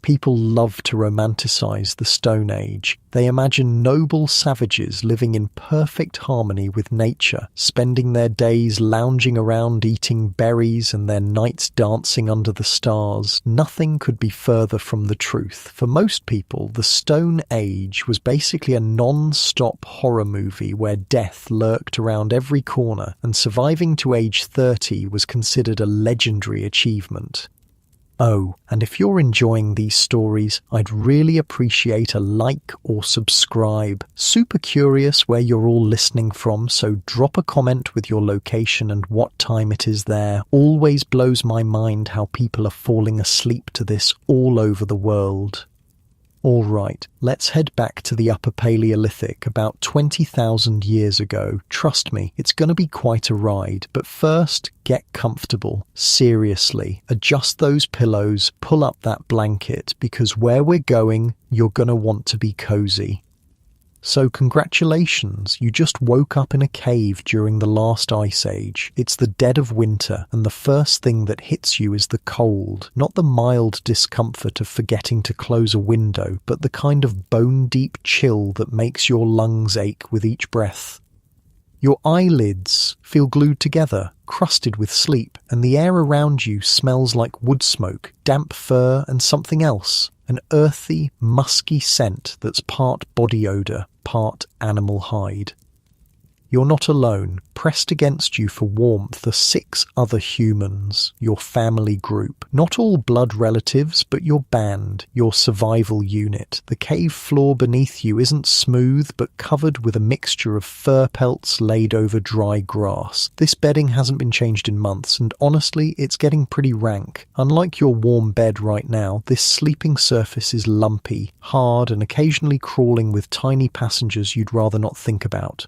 People love to romanticize the Stone Age. They imagine noble savages living in perfect harmony with nature, spending their days lounging around eating berries and their nights dancing under the stars. Nothing could be further from the truth. For most people, the Stone Age was basically a non-stop horror movie where death lurked around every corner, and surviving to age 30 was considered a legendary achievement. Oh, and if you're enjoying these stories, I'd really appreciate a like or subscribe. Super curious where you're all listening from, so drop a comment with your location and what time it is there. Always blows my mind how people are falling asleep to this all over the world. Alright, let's head back to the Upper Paleolithic about 20,000 years ago. Trust me, it's gonna be quite a ride, but first, get comfortable. Seriously, adjust those pillows, pull up that blanket, because where we're going, you're gonna want to be cozy. So congratulations, you just woke up in a cave during the last ice age. It's the dead of winter, and the first thing that hits you is the cold. Not the mild discomfort of forgetting to close a window, but the kind of bone-deep chill that makes your lungs ache with each breath. Your eyelids feel glued together, crusted with sleep, and the air around you smells like wood smoke, damp fur, and something else. An earthy, musky scent that's part body odour, part animal hide. You're not alone. Pressed against you for warmth are 6 other humans, your family group. Not all blood relatives, but your band, your survival unit. The cave floor beneath you isn't smooth, but covered with a mixture of fur pelts laid over dry grass. This bedding hasn't been changed in months, and honestly, it's getting pretty rank. Unlike your warm bed right now, this sleeping surface is lumpy, hard, and occasionally crawling with tiny passengers you'd rather not think about.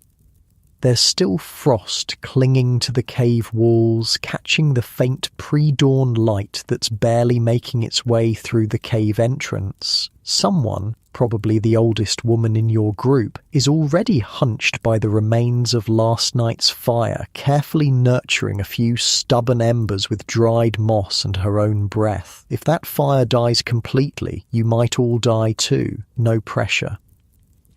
There's still frost clinging to the cave walls, catching the faint pre-dawn light that's barely making its way through the cave entrance. Someone, probably the oldest woman in your group, is already hunched by the remains of last night's fire, carefully nurturing a few stubborn embers with dried moss and her own breath. If that fire dies completely, you might all die too. No pressure.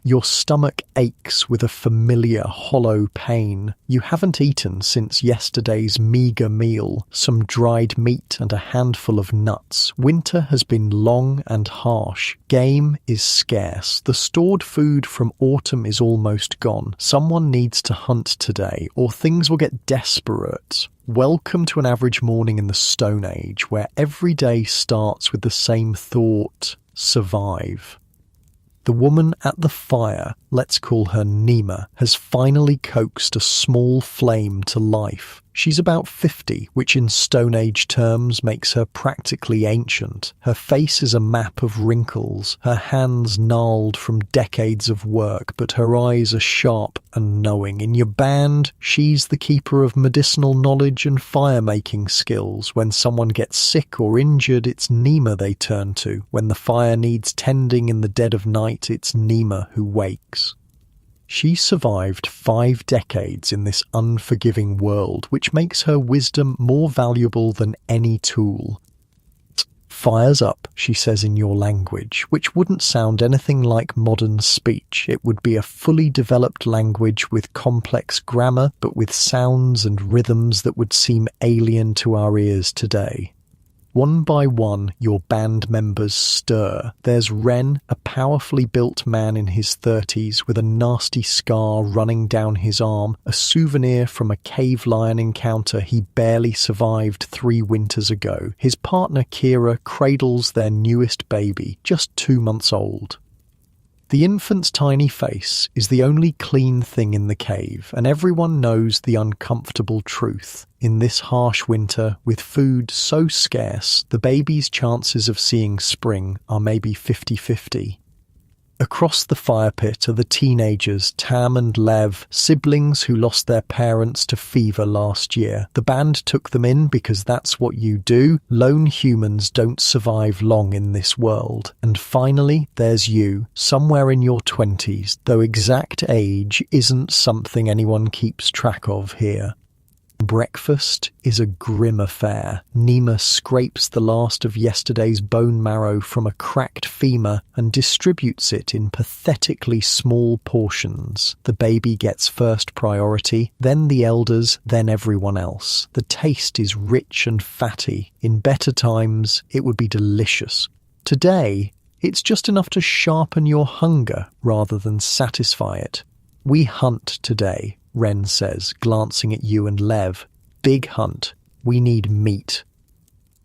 Your stomach aches with a familiar hollow pain. You haven't eaten since yesterday's meagre meal, some dried meat and a handful of nuts. Winter has been long and harsh. Game is scarce. The stored food from autumn is almost gone. Someone needs to hunt today, or things will get desperate. Welcome to an average morning in the Stone Age, where every day starts with the same thought: survive. The woman at the fire, let's call her Nima, has finally coaxed a small flame to life. She's about 50, which in Stone Age terms makes her practically ancient. Her face is a map of wrinkles, her hands gnarled from decades of work, but her eyes are sharp and knowing. In your band, she's the keeper of medicinal knowledge and fire-making skills. When someone gets sick or injured, it's Nima they turn to. When the fire needs tending in the dead of night, it's Nima who wakes. She survived 5 decades in this unforgiving world, which makes her wisdom more valuable than any tool. Fires up, she says in your language, which wouldn't sound anything like modern speech. It would be a fully developed language with complex grammar, but with sounds and rhythms that would seem alien to our ears today. One by one, your band members stir. There's Ren, a powerfully built man in his 30s with a nasty scar running down his arm, a souvenir from a cave lion encounter he barely survived 3 winters ago. His partner Kira cradles their newest baby, just 2 months old. The infant's tiny face is the only clean thing in the cave, and everyone knows the uncomfortable truth. In this harsh winter, with food so scarce, the baby's chances of seeing spring are maybe 50-50. Across the fire pit are the teenagers, Tam and Lev, siblings who lost their parents to fever last year. The band took them in because that's what you do. Lone humans don't survive long in this world. And finally, there's you, somewhere in your 20s, though exact age isn't something anyone keeps track of here. Breakfast is a grim affair. Nima scrapes the last of yesterday's bone marrow from a cracked femur and distributes it in pathetically small portions. The baby gets first priority, then the elders, then everyone else. The taste is rich and fatty. In better times, it would be delicious. Today, it's just enough to sharpen your hunger rather than satisfy it. We hunt today, Ren says, glancing at you and Lev. Big hunt. We need meat.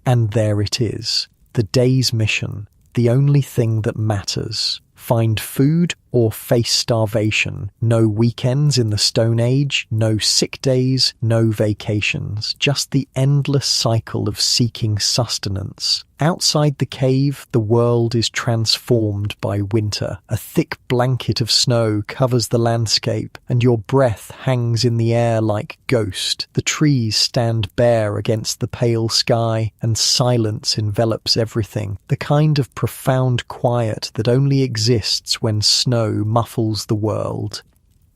And there it is. The day's mission. The only thing that matters. Find food or face starvation. No weekends in the Stone Age, no sick days, no vacations. Just the endless cycle of seeking sustenance. Outside the cave, the world is transformed by winter. A thick blanket of snow covers the landscape, and your breath hangs in the air like ghost. The trees stand bare against the pale sky, and silence envelops everything. The kind of profound quiet that only exists when snow muffles the world.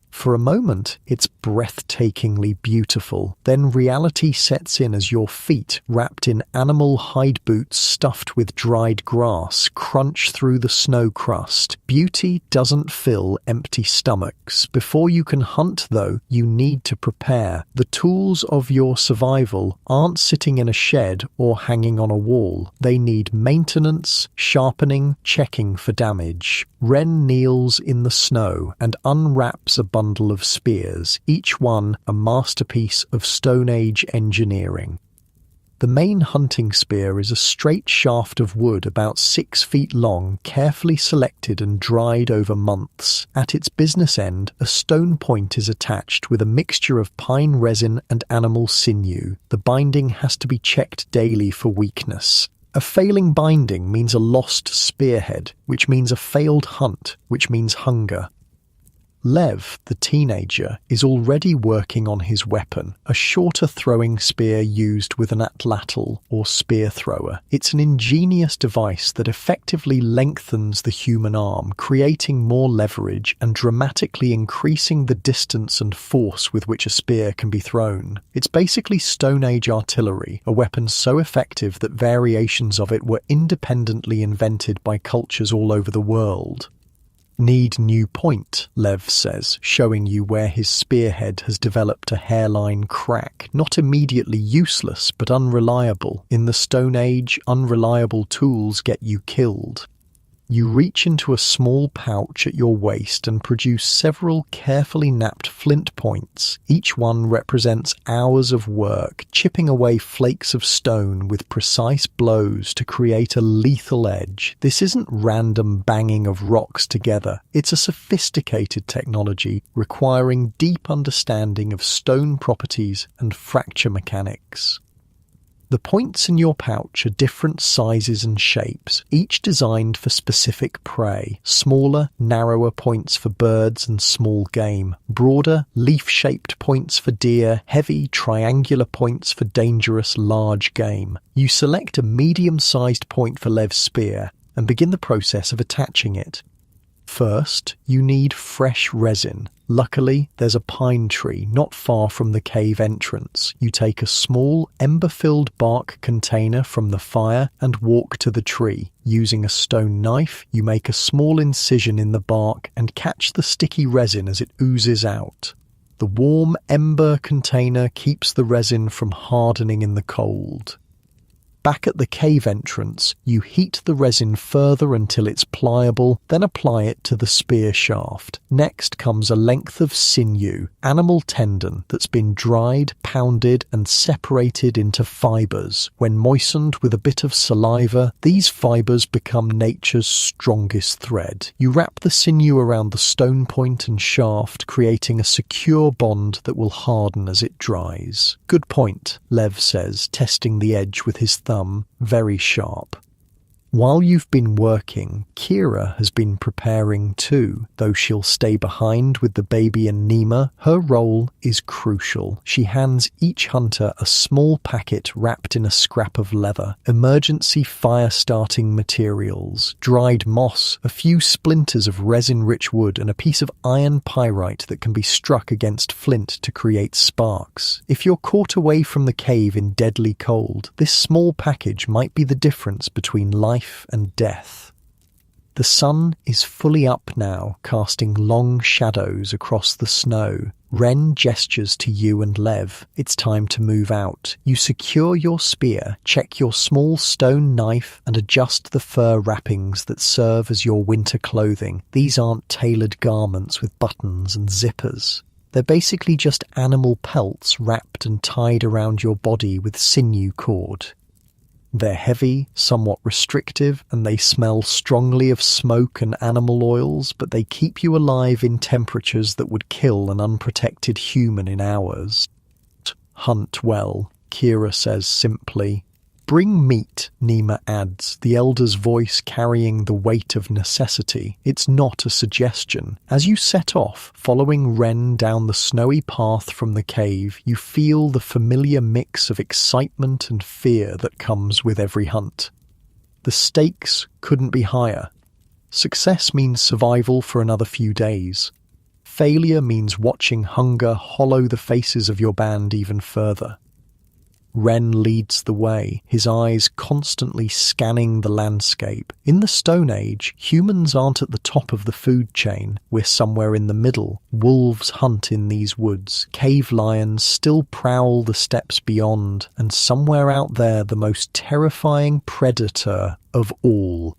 For a moment, it's breathtakingly beautiful. Then reality sets in as your feet, wrapped in animal hide boots stuffed with dried grass, crunch through the snow crust. Beauty doesn't fill empty stomachs. Before you can hunt, though, you need to prepare. The tools of your survival aren't sitting in a shed or hanging on a wall. They need maintenance, sharpening, checking for damage. Ren kneels in the snow and unwraps a bundle of spears, each one a masterpiece of Stone Age engineering. The main hunting spear is a straight shaft of wood about 6 feet long, carefully selected and dried over months. At its business end, a stone point is attached with a mixture of pine resin and animal sinew. The binding has to be checked daily for weakness. A failing binding means a lost spearhead, which means a failed hunt, which means hunger. Lev, the teenager, is already working on his weapon, a shorter throwing spear used with an atlatl, or spear thrower. It's an ingenious device that effectively lengthens the human arm, creating more leverage and dramatically increasing the distance and force with which a spear can be thrown. It's basically Stone Age artillery, a weapon so effective that variations of it were independently invented by cultures all over the world. Need new point, Lev says, showing you where his spearhead has developed a hairline crack. Not immediately useless, but unreliable. In the Stone Age, unreliable tools get you killed. You reach into a small pouch at your waist and produce several carefully napped flint points. Each one represents hours of work, chipping away flakes of stone with precise blows to create a lethal edge. This isn't random banging of rocks together. It's a sophisticated technology requiring deep understanding of stone properties and fracture mechanics. The points in your pouch are different sizes and shapes, each designed for specific prey. Smaller, narrower points for birds and small game. Broader, leaf-shaped points for deer. Heavy, triangular points for dangerous, large game. You select a medium-sized point for Lev's spear and begin the process of attaching it. First, you need fresh resin. Luckily, there's a pine tree not far from the cave entrance. You take a small, ember-filled bark container from the fire and walk to the tree. Using a stone knife, you make a small incision in the bark and catch the sticky resin as it oozes out. The warm ember container keeps the resin from hardening in the cold. Back at the cave entrance, you heat the resin further until it's pliable, then apply it to the spear shaft. Next comes a length of sinew, animal tendon, that's been dried, pounded, and separated into fibers. When moistened with a bit of saliva, these fibers become nature's strongest thread. You wrap the sinew around the stone point and shaft, creating a secure bond that will harden as it dries. Good point, Lev says, testing the edge with his thumb. Very sharp. While you've been working, Kira has been preparing too. Though she'll stay behind with the baby and Nima, her role is crucial. She hands each hunter a small packet wrapped in a scrap of leather, emergency fire-starting materials, dried moss, a few splinters of resin-rich wood, and a piece of iron pyrite that can be struck against flint to create sparks. If you're caught away from the cave in deadly cold, this small package might be the difference between life and death. The sun is fully up now, casting long shadows across the snow. Ren gestures to you and Lev. It's time to move out. You secure your spear, check your small stone knife, and adjust the fur wrappings that serve as your winter clothing. These aren't tailored garments with buttons and zippers. They're basically just animal pelts wrapped and tied around your body with sinew cord. They're heavy, somewhat restrictive, and they smell strongly of smoke and animal oils, but they keep you alive in temperatures that would kill an unprotected human in hours. Hunt well, Kira says simply. Bring meat, Nima adds, the elder's voice carrying the weight of necessity. It's not a suggestion. As you set off, following Ren down the snowy path from the cave, you feel the familiar mix of excitement and fear that comes with every hunt. The stakes couldn't be higher. Success means survival for another few days. Failure means watching hunger hollow the faces of your band even further. Ren leads the way, his eyes constantly scanning the landscape. In the Stone Age, humans aren't at the top of the food chain. We're somewhere in the middle. Wolves hunt in these woods. Cave lions still prowl the steppes beyond. And somewhere out there, the most terrifying predator of all.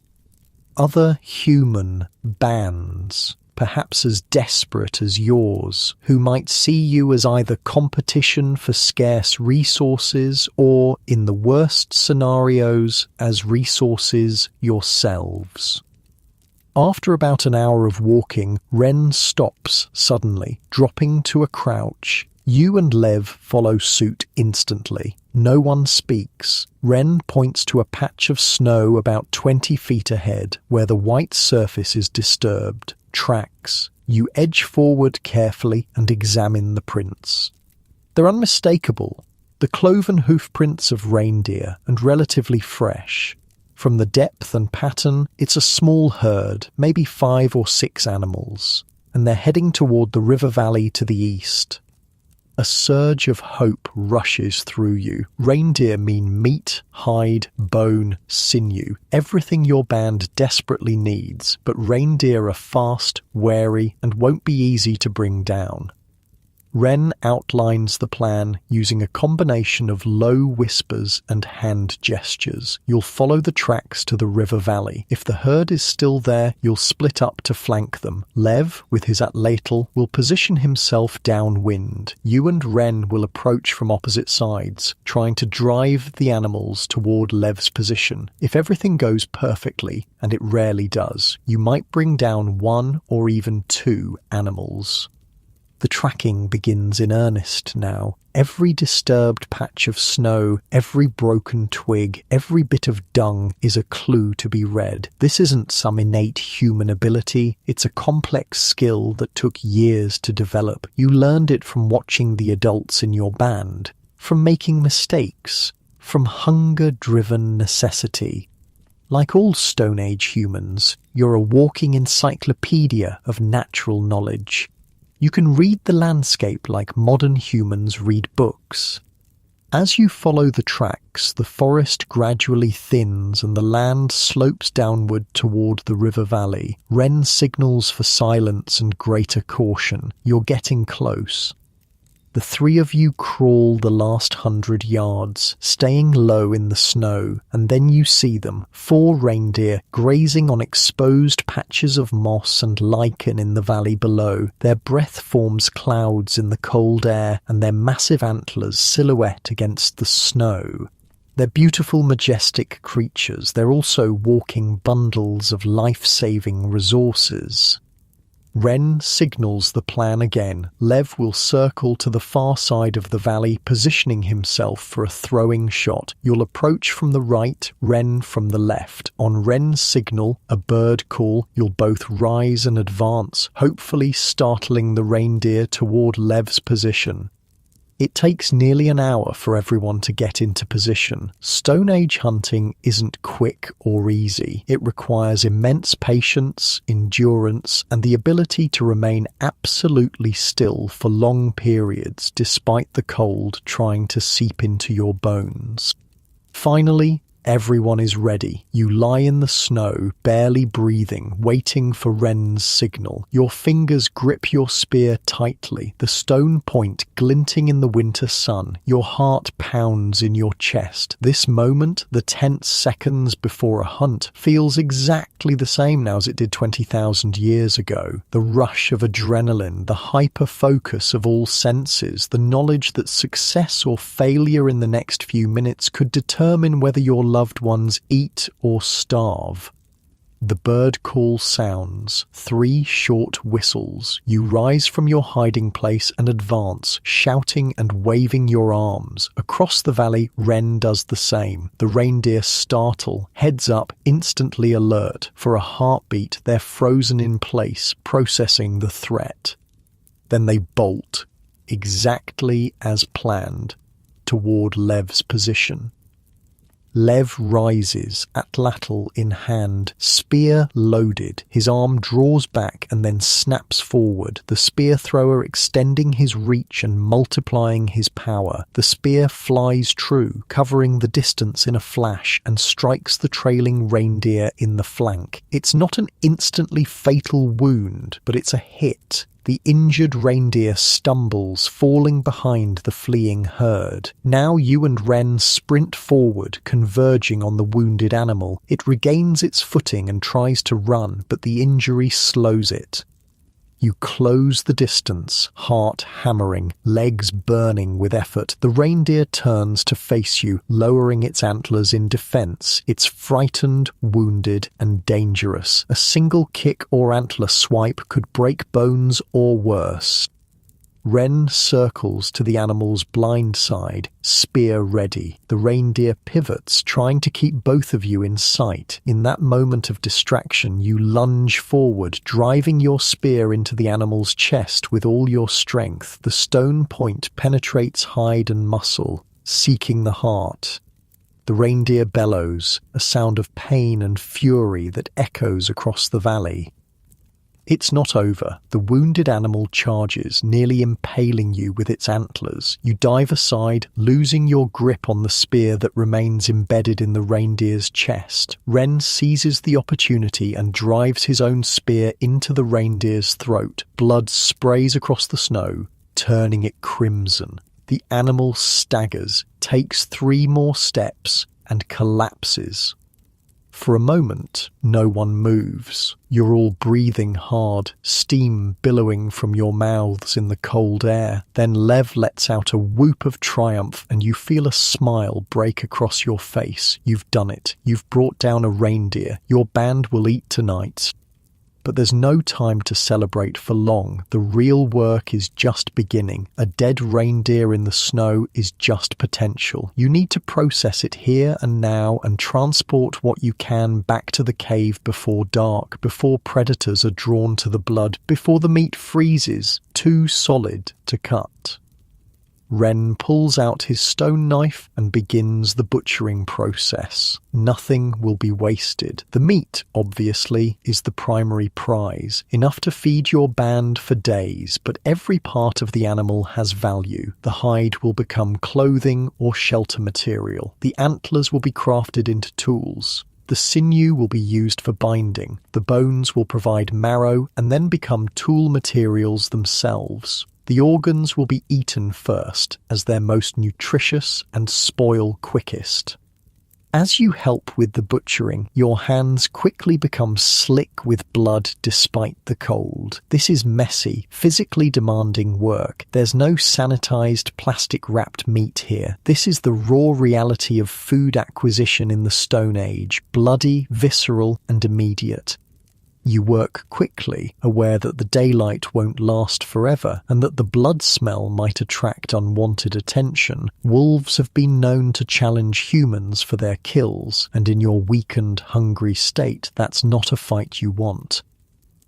Other human bands, perhaps as desperate as yours, who might see you as either competition for scarce resources or, in the worst scenarios, as resources yourselves. After about an hour of walking, Ren stops suddenly, dropping to a crouch. You and Lev follow suit instantly. No one speaks. Ren points to a patch of snow about 20 feet ahead, where the white surface is disturbed. Tracks. You edge forward carefully and examine the prints. They're unmistakable, the cloven hoof prints of reindeer, and relatively fresh. From the depth and pattern, it's a small herd, maybe 5 or 6 animals, and they're heading toward the river valley to the east. A surge of hope rushes through you. Reindeer mean meat, hide, bone, sinew, everything your band desperately needs, but reindeer are fast, wary, and won't be easy to bring down. Ren outlines the plan using a combination of low whispers and hand gestures. You'll follow the tracks to the river valley. If the herd is still there, you'll split up to flank them. Lev, with his atlatl, will position himself downwind. You and Ren will approach from opposite sides, trying to drive the animals toward Lev's position. If everything goes perfectly, and it rarely does, you might bring down 1 or even 2 animals. The tracking begins in earnest now. Every disturbed patch of snow, every broken twig, every bit of dung is a clue to be read. This isn't some innate human ability. It's a complex skill that took years to develop. You learned it from watching the adults in your band, from making mistakes, from hunger-driven necessity. Like all Stone Age humans, you're a walking encyclopedia of natural knowledge. You can read the landscape like modern humans read books. As you follow the tracks, the forest gradually thins and the land slopes downward toward the river valley. Ren signals for silence and greater caution. You're getting close. The 3 of you crawl the last 100 yards, staying low in the snow, and then you see them, 4 reindeer, grazing on exposed patches of moss and lichen in the valley below. Their breath forms clouds in the cold air, and their massive antlers silhouette against the snow. They're beautiful, majestic creatures. They're also walking bundles of life-saving resources. Ren signals the plan again. Lev will circle to the far side of the valley, positioning himself for a throwing shot. You'll approach from the right, Ren from the left. On Ren's signal, a bird call, you'll both rise and advance, hopefully startling the reindeer toward Lev's position. It takes nearly an hour for everyone to get into position. Stone Age hunting isn't quick or easy. It requires immense patience, endurance, and the ability to remain absolutely still for long periods despite the cold trying to seep into your bones. Finally, everyone is ready. You lie in the snow, barely breathing, waiting for Ren's signal. Your fingers grip your spear tightly, the stone point glinting in the winter sun. Your heart pounds in your chest. This moment, the tense seconds before a hunt, feels exactly the same now as it did 20,000 years ago. The rush of adrenaline, the hyper-focus of all senses, the knowledge that success or failure in the next few minutes could determine whether your loved ones eat or starve. The bird call sounds, 3 short whistles. You rise from your hiding place and advance, shouting and waving your arms. Across the valley, Ren does the same. The reindeer startle, heads up, instantly alert. For a heartbeat, they're frozen in place, processing the threat. Then they bolt, exactly as planned, toward Lev's position. Lev rises, atlatl in hand, spear loaded. His arm draws back and then snaps forward, the spear thrower extending his reach and multiplying his power. The spear flies true, covering the distance in a flash, and strikes the trailing reindeer in the flank. It's not an instantly fatal wound, but it's a hit. The injured reindeer stumbles, falling behind the fleeing herd. Now you and Ren sprint forward, converging on the wounded animal. It regains its footing and tries to run, but the injury slows it. You close the distance, heart hammering, legs burning with effort. The reindeer turns to face you, lowering its antlers in defense. It's frightened, wounded, and dangerous. A single kick or antler swipe could break bones or worse. Ren circles to the animal's blind side, spear ready. The reindeer pivots, trying to keep both of you in sight. In that moment of distraction, you lunge forward, driving your spear into the animal's chest with all your strength. The stone point penetrates hide and muscle, seeking the heart. The reindeer bellows, a sound of pain and fury that echoes across the valley. It's not over. The wounded animal charges, nearly impaling you with its antlers. You dive aside, losing your grip on the spear that remains embedded in the reindeer's chest. Ren seizes the opportunity and drives his own spear into the reindeer's throat. Blood sprays across the snow, turning it crimson. The animal staggers, takes 3 more steps, and collapses. For a moment, no one moves. You're all breathing hard, steam billowing from your mouths in the cold air. Then Lev lets out a whoop of triumph and you feel a smile break across your face. You've done it. You've brought down a reindeer. Your band will eat tonight. But there's no time to celebrate for long. The real work is just beginning. A dead reindeer in the snow is just potential. You need to process it here and now and transport what you can back to the cave before dark, before predators are drawn to the blood, before the meat freezes, too solid to cut. Ren pulls out his stone knife and begins the butchering process. Nothing will be wasted. The meat, obviously, is the primary prize, enough to feed your band for days, but every part of the animal has value. The hide will become clothing or shelter material. The antlers will be crafted into tools. The sinew will be used for binding. The bones will provide marrow and then become tool materials themselves. The organs will be eaten first, as they're most nutritious and spoil quickest. As you help with the butchering, your hands quickly become slick with blood despite the cold. This is messy, physically demanding work. There's no sanitized, plastic-wrapped meat here. This is the raw reality of food acquisition in the Stone Age, bloody, visceral, and immediate. You work quickly, aware that the daylight won't last forever and that the blood smell might attract unwanted attention. Wolves have been known to challenge humans for their kills, and in your weakened, hungry state, that's not a fight you want.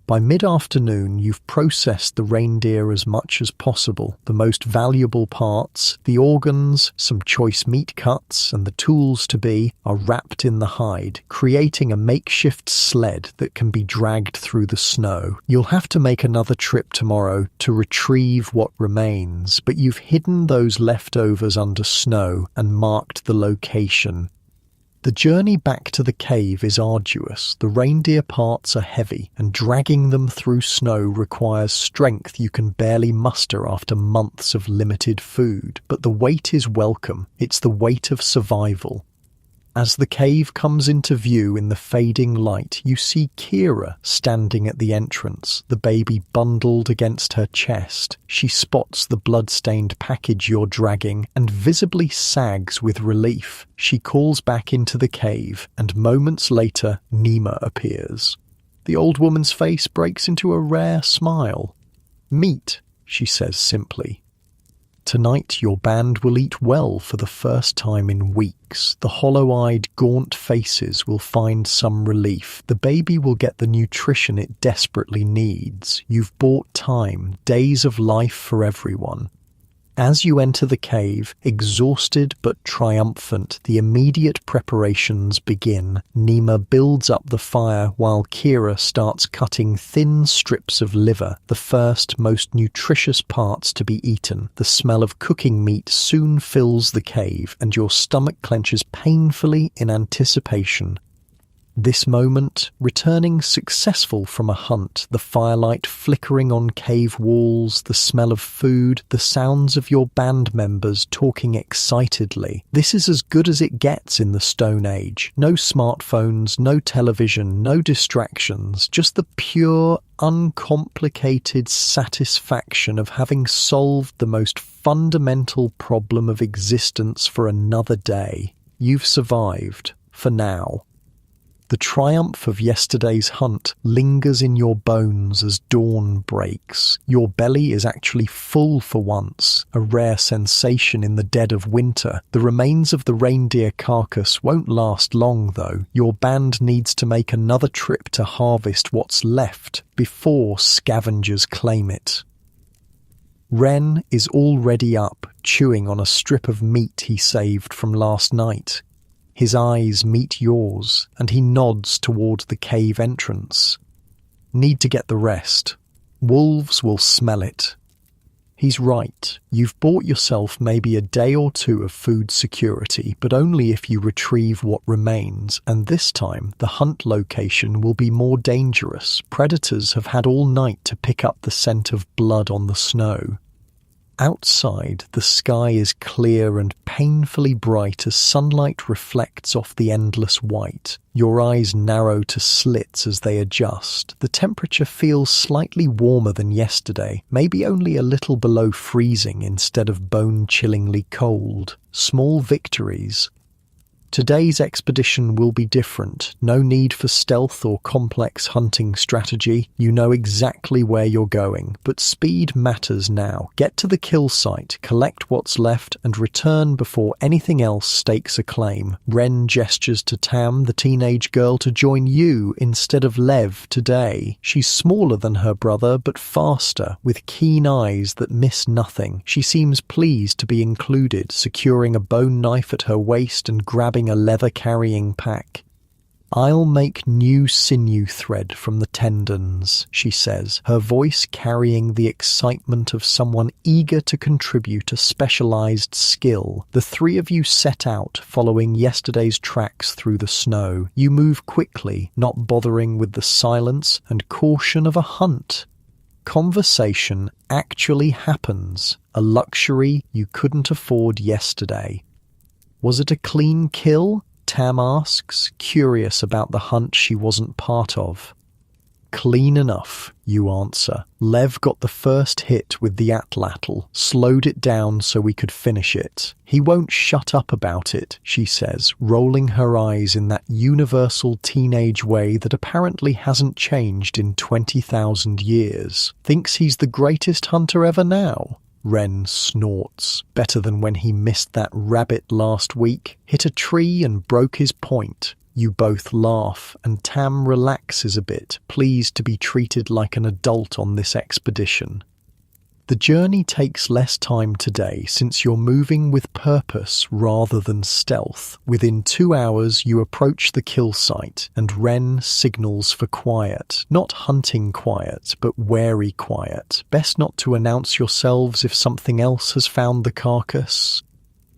By mid-afternoon, you've processed the reindeer as much as possible. The most valuable parts, the organs, some choice meat cuts, and the tools to be, are wrapped in the hide, creating a makeshift sled that can be dragged through the snow. You'll have to make another trip tomorrow to retrieve what remains, but you've hidden those leftovers under snow and marked the location. The journey back to the cave is arduous. The reindeer parts are heavy, and dragging them through snow requires strength you can barely muster after months of limited food. But the weight is welcome. It's the weight of survival. As the cave comes into view in the fading light, you see Kira standing at the entrance, the baby bundled against her chest. She spots the blood-stained package you're dragging and visibly sags with relief. She calls back into the cave, and moments later, Nima appears. The old woman's face breaks into a rare smile. "Meat," she says simply. "Tonight your band will eat well for the first time in weeks. The hollow-eyed, gaunt faces will find some relief. The baby will get the nutrition it desperately needs. You've bought time, days of life for everyone." As you enter the cave, exhausted but triumphant, the immediate preparations begin. Nima builds up the fire while Kira starts cutting thin strips of liver, the first, most nutritious parts to be eaten. The smell of cooking meat soon fills the cave, and your stomach clenches painfully in anticipation. This moment, returning successful from a hunt, the firelight flickering on cave walls, the smell of food, the sounds of your band members talking excitedly. This is as good as it gets in the Stone Age. No smartphones, no television, no distractions, just the pure, uncomplicated satisfaction of having solved the most fundamental problem of existence for another day. You've survived, for now. The triumph of yesterday's hunt lingers in your bones as dawn breaks. Your belly is actually full for once, a rare sensation in the dead of winter. The remains of the reindeer carcass won't last long, though. Your band needs to make another trip to harvest what's left before scavengers claim it. Ren is already up, chewing on a strip of meat he saved from last night. His eyes meet yours, and he nods toward the cave entrance. "Need to get the rest. Wolves will smell it." He's right. You've bought yourself maybe a day or two of food security, but only if you retrieve what remains, and this time the hunt location will be more dangerous. Predators have had all night to pick up the scent of blood on the snow. Outside, the sky is clear and painfully bright as sunlight reflects off the endless white. Your eyes narrow to slits as they adjust. The temperature feels slightly warmer than yesterday, maybe only a little below freezing instead of bone-chillingly cold. Small victories. Today's expedition will be different. No need for stealth or complex hunting strategy. You know exactly where you're going, but speed matters now. Get to the kill site, collect what's left, and return before anything else stakes a claim. Ren gestures to Tam, the teenage girl, to join you instead of Lev today. She's smaller than her brother, but faster, with keen eyes that miss nothing. She seems pleased to be included, securing a bone knife at her waist and grabbing a leather-carrying pack. "I'll make new sinew thread from the tendons," she says, her voice carrying the excitement of someone eager to contribute a specialized skill. The three of you set out, following yesterday's tracks through the snow. You move quickly, not bothering with the silence and caution of a hunt. Conversation actually happens, a luxury you couldn't afford yesterday. "Was it a clean kill?" Tam asks, curious about the hunt she wasn't part of. Clean enough, you answer. Lev got the first hit with the atlatl, slowed it down so we could finish it. He won't shut up about it, she says, rolling her eyes in that universal teenage way that apparently hasn't changed in 20,000 years. Thinks he's the greatest hunter ever now. Ren snorts. Better than when he missed that rabbit last week, hit a tree and broke his point. You both laugh, and Tam relaxes a bit, pleased to be treated like an adult on this expedition. The journey takes less time today since you're moving with purpose rather than stealth. Within 2 hours you approach the kill site, and Ren signals for quiet. Not hunting quiet, but wary quiet. Best not to announce yourselves if something else has found the carcass.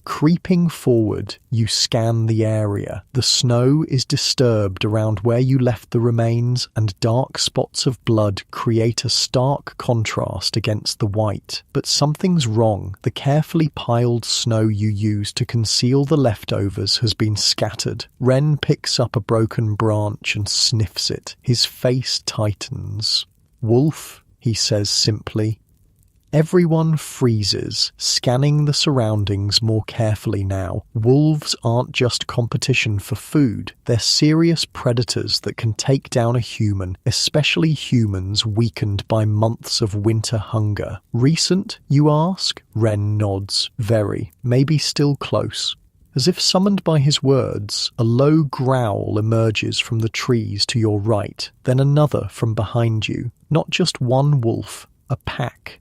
Creeping forward, you scan the area. The snow is disturbed around where you left the remains, and dark spots of blood create a stark contrast against the white. But something's wrong. The carefully piled snow you used to conceal the leftovers has been scattered. Ren picks up a broken branch and sniffs it. His face tightens. "Wolf," he says simply. Everyone freezes, scanning the surroundings more carefully now. Wolves aren't just competition for food. They're serious predators that can take down a human, especially humans weakened by months of winter hunger. Recent, you ask? Ren nods. Very. Maybe still close. As if summoned by his words, a low growl emerges from the trees to your right, then another from behind you. Not just one wolf, a pack.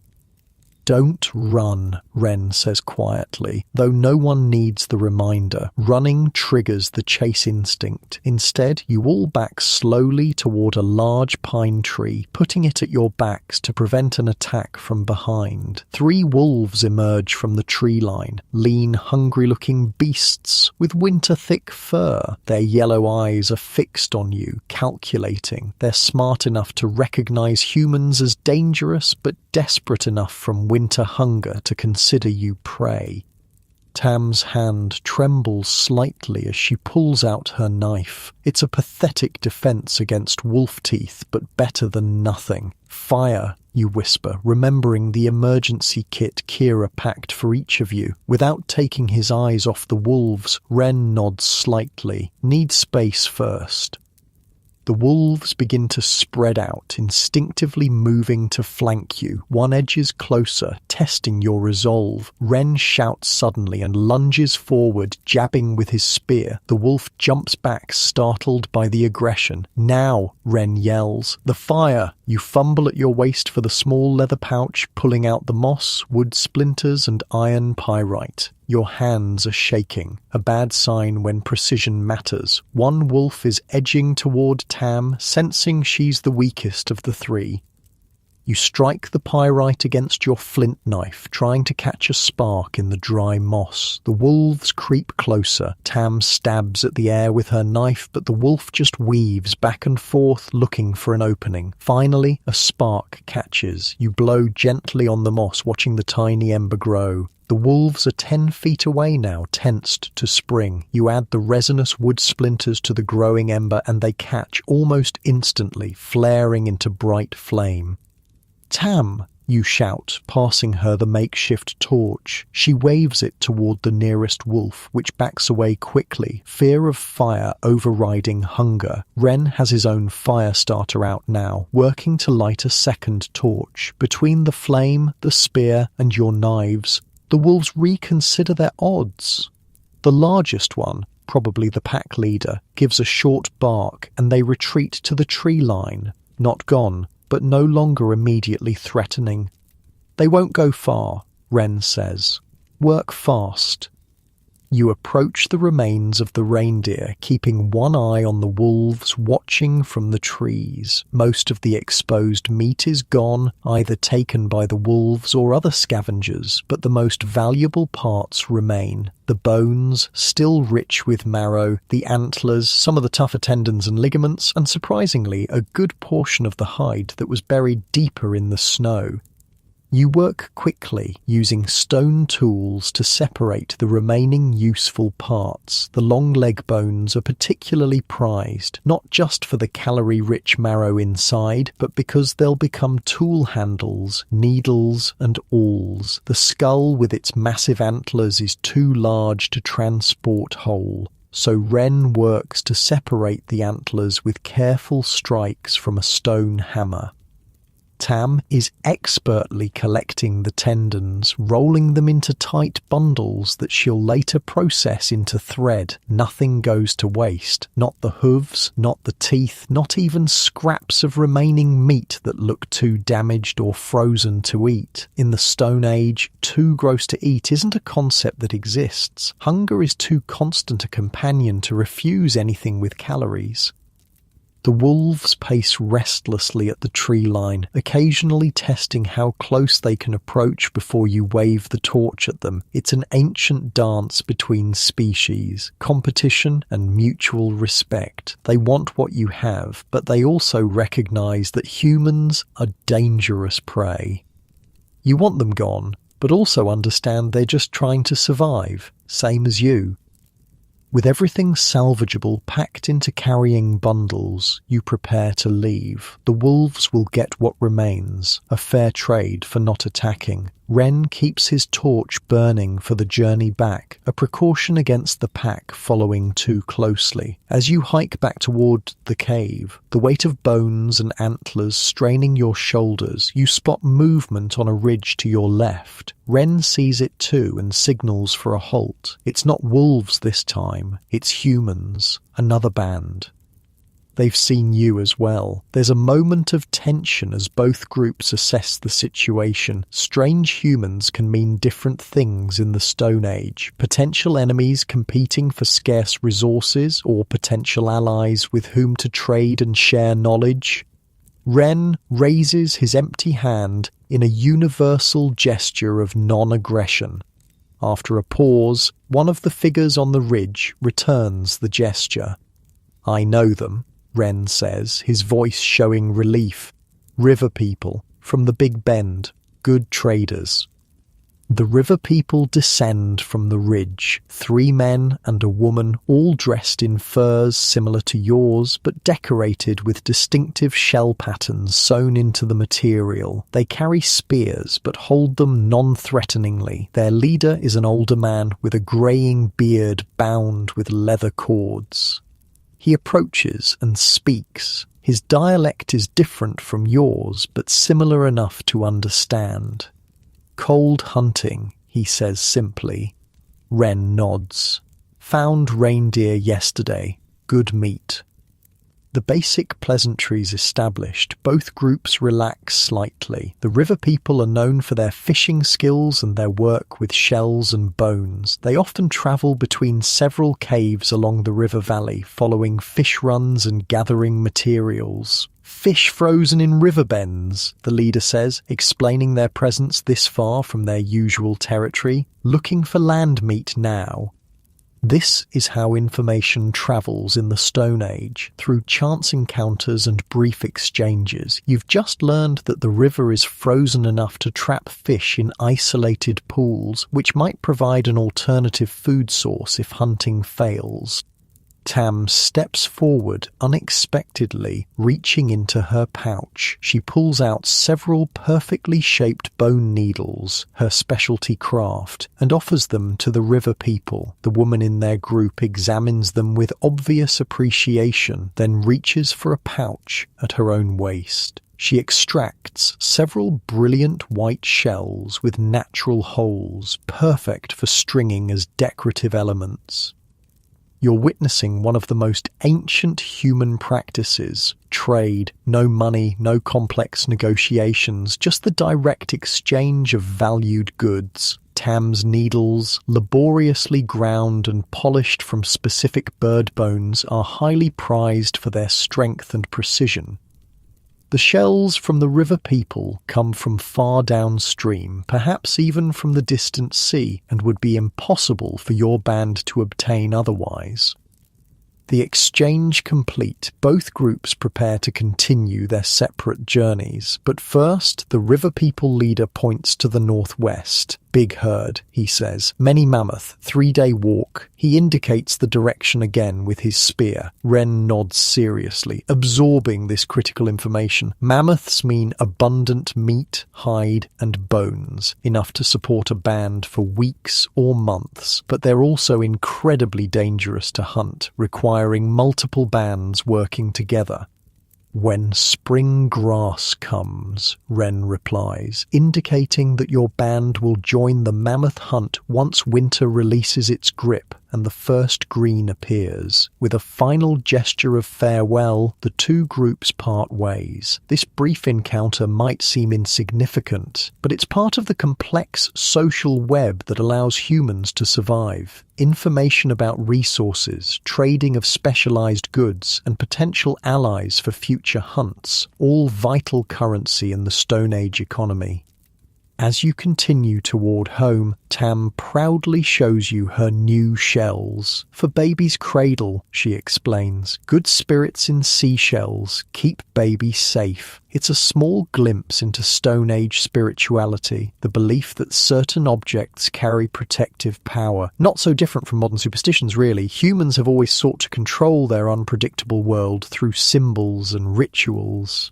"Don't run," Ren says quietly, though no one needs the reminder. Running triggers the chase instinct. Instead, you all back slowly toward a large pine tree, putting it at your backs to prevent an attack from behind. 3 wolves emerge from the tree line, lean, hungry-looking beasts with winter-thick fur. Their yellow eyes are fixed on you, calculating. They're smart enough to recognize humans as dangerous, but desperate enough from winter hunger to consider you prey. Tam's hand trembles slightly as she pulls out her knife. It's a pathetic defense against wolf teeth, but better than nothing. "Fire," you whisper, remembering the emergency kit Kira packed for each of you. Without taking his eyes off the wolves, Ren nods slightly. "Need space first." The wolves begin to spread out, instinctively moving to flank you. One edges closer, testing your resolve. Ren shouts suddenly and lunges forward, jabbing with his spear. The wolf jumps back, startled by the aggression. "Now," Ren yells. "The fire!" You fumble at your waist for the small leather pouch, pulling out the moss, wood splinters, and iron pyrite. Your hands are shaking, a bad sign when precision matters. One wolf is edging toward Tam, sensing she's the weakest of the 3. You strike the pyrite against your flint knife, trying to catch a spark in the dry moss. The wolves creep closer. Tam stabs at the air with her knife, but the wolf just weaves back and forth, looking for an opening. Finally, a spark catches. You blow gently on the moss, watching the tiny ember grow. The wolves are 10 feet away now, tensed to spring. You add the resinous wood splinters to the growing ember, and they catch almost instantly, flaring into bright flame. "Tam!" you shout, passing her the makeshift torch. She waves it toward the nearest wolf, which backs away quickly, fear of fire overriding hunger. Ren has his own fire starter out now, working to light a second torch. Between the flame, the spear, and your knives, the wolves reconsider their odds. The largest one, probably the pack leader, gives a short bark, and they retreat to the tree line. Not gone, but no longer immediately threatening. "They won't go far," Ren says. "Work fast." You approach the remains of the reindeer, keeping one eye on the wolves watching from the trees. Most of the exposed meat is gone, either taken by the wolves or other scavengers, but the most valuable parts remain. The bones, still rich with marrow, the antlers, some of the tougher tendons and ligaments, and surprisingly, a good portion of the hide that was buried deeper in the snow. You work quickly, using stone tools to separate the remaining useful parts. The long leg bones are particularly prized, not just for the calorie-rich marrow inside, but because they'll become tool handles, needles, and awls. The skull with its massive antlers is too large to transport whole, so Wren works to separate the antlers with careful strikes from a stone hammer. Tam is expertly collecting the tendons, rolling them into tight bundles that she'll later process into thread. Nothing goes to waste. Not the hooves, not the teeth, not even scraps of remaining meat that look too damaged or frozen to eat. In the Stone Age, too gross to eat isn't a concept that exists. Hunger is too constant a companion to refuse anything with calories. The wolves pace restlessly at the tree line, occasionally testing how close they can approach before you wave the torch at them. It's an ancient dance between species, competition and mutual respect. They want what you have, but they also recognize that humans are dangerous prey. You want them gone, but also understand they're just trying to survive, same as you. With everything salvageable packed into carrying bundles, you prepare to leave. The wolves will get what remains, a fair trade for not attacking. Wren keeps his torch burning for the journey back, a precaution against the pack following too closely. As you hike back toward the cave, the weight of bones and antlers straining your shoulders, you spot movement on a ridge to your left. Wren sees it too and signals for a halt. It's not wolves this time, it's humans, another band. They've seen you as well. There's a moment of tension as both groups assess the situation. Strange humans can mean different things in the Stone Age. Potential enemies competing for scarce resources, or potential allies with whom to trade and share knowledge. Wren raises his empty hand in a universal gesture of non-aggression. After a pause, one of the figures on the ridge returns the gesture. "I know them," Wren says, his voice showing relief. "River people, from the Big Bend, good traders." The river people descend from the ridge, 3 men and a woman, all dressed in furs similar to yours, but decorated with distinctive shell patterns sewn into the material. They carry spears, but hold them non-threateningly. Their leader is an older man with a greying beard bound with leather cords. He approaches and speaks. His dialect is different from yours, but similar enough to understand. "Cold hunting," he says simply. Wren nods. "Found reindeer yesterday. Good meat." The basic pleasantries established, both groups relax slightly. The river people are known for their fishing skills and their work with shells and bones. They often travel between several caves along the river valley, following fish runs and gathering materials. "Fish frozen in river bends," the leader says, explaining their presence this far from their usual territory. "Looking for land meat now." This is how information travels in the Stone Age, through chance encounters and brief exchanges. You've just learned that the river is frozen enough to trap fish in isolated pools, which might provide an alternative food source if hunting fails. Tam steps forward unexpectedly, reaching into her pouch. She pulls out several perfectly shaped bone needles, her specialty craft, and offers them to the river people. The woman in their group examines them with obvious appreciation, then reaches for a pouch at her own waist. She extracts several brilliant white shells with natural holes, perfect for stringing as decorative elements. You're witnessing one of the most ancient human practices. Trade, no money, no complex negotiations, just the direct exchange of valued goods. Tam's needles, laboriously ground and polished from specific bird bones, are highly prized for their strength and precision. The shells from the river people come from far downstream, perhaps even from the distant sea, and would be impossible for your band to obtain otherwise. The exchange complete, both groups prepare to continue their separate journeys. But first, the River People leader points to the northwest. Big herd, he says. Many mammoth, 3-day walk. He indicates the direction again with his spear. Ren nods seriously, absorbing this critical information. Mammoths mean abundant meat, hide, and bones, enough to support a band for weeks or months. But they're also incredibly dangerous to hunt, requiring multiple bands working together. When spring grass comes, Ren replies, indicating that your band will join the mammoth hunt once winter releases its grip and the first green appears. With a final gesture of farewell, the two groups part ways. This brief encounter might seem insignificant, but it's part of the complex social web that allows humans to survive. Information about resources, trading of specialized goods, and potential allies for future hunts, all vital currency in the Stone Age economy. As you continue toward home, Tam proudly shows you her new shells. For baby's cradle, she explains. Good spirits in seashells keep baby safe. It's a small glimpse into Stone Age spirituality, the belief that certain objects carry protective power. Not so different from modern superstitions, really. Humans have always sought to control their unpredictable world through symbols and rituals.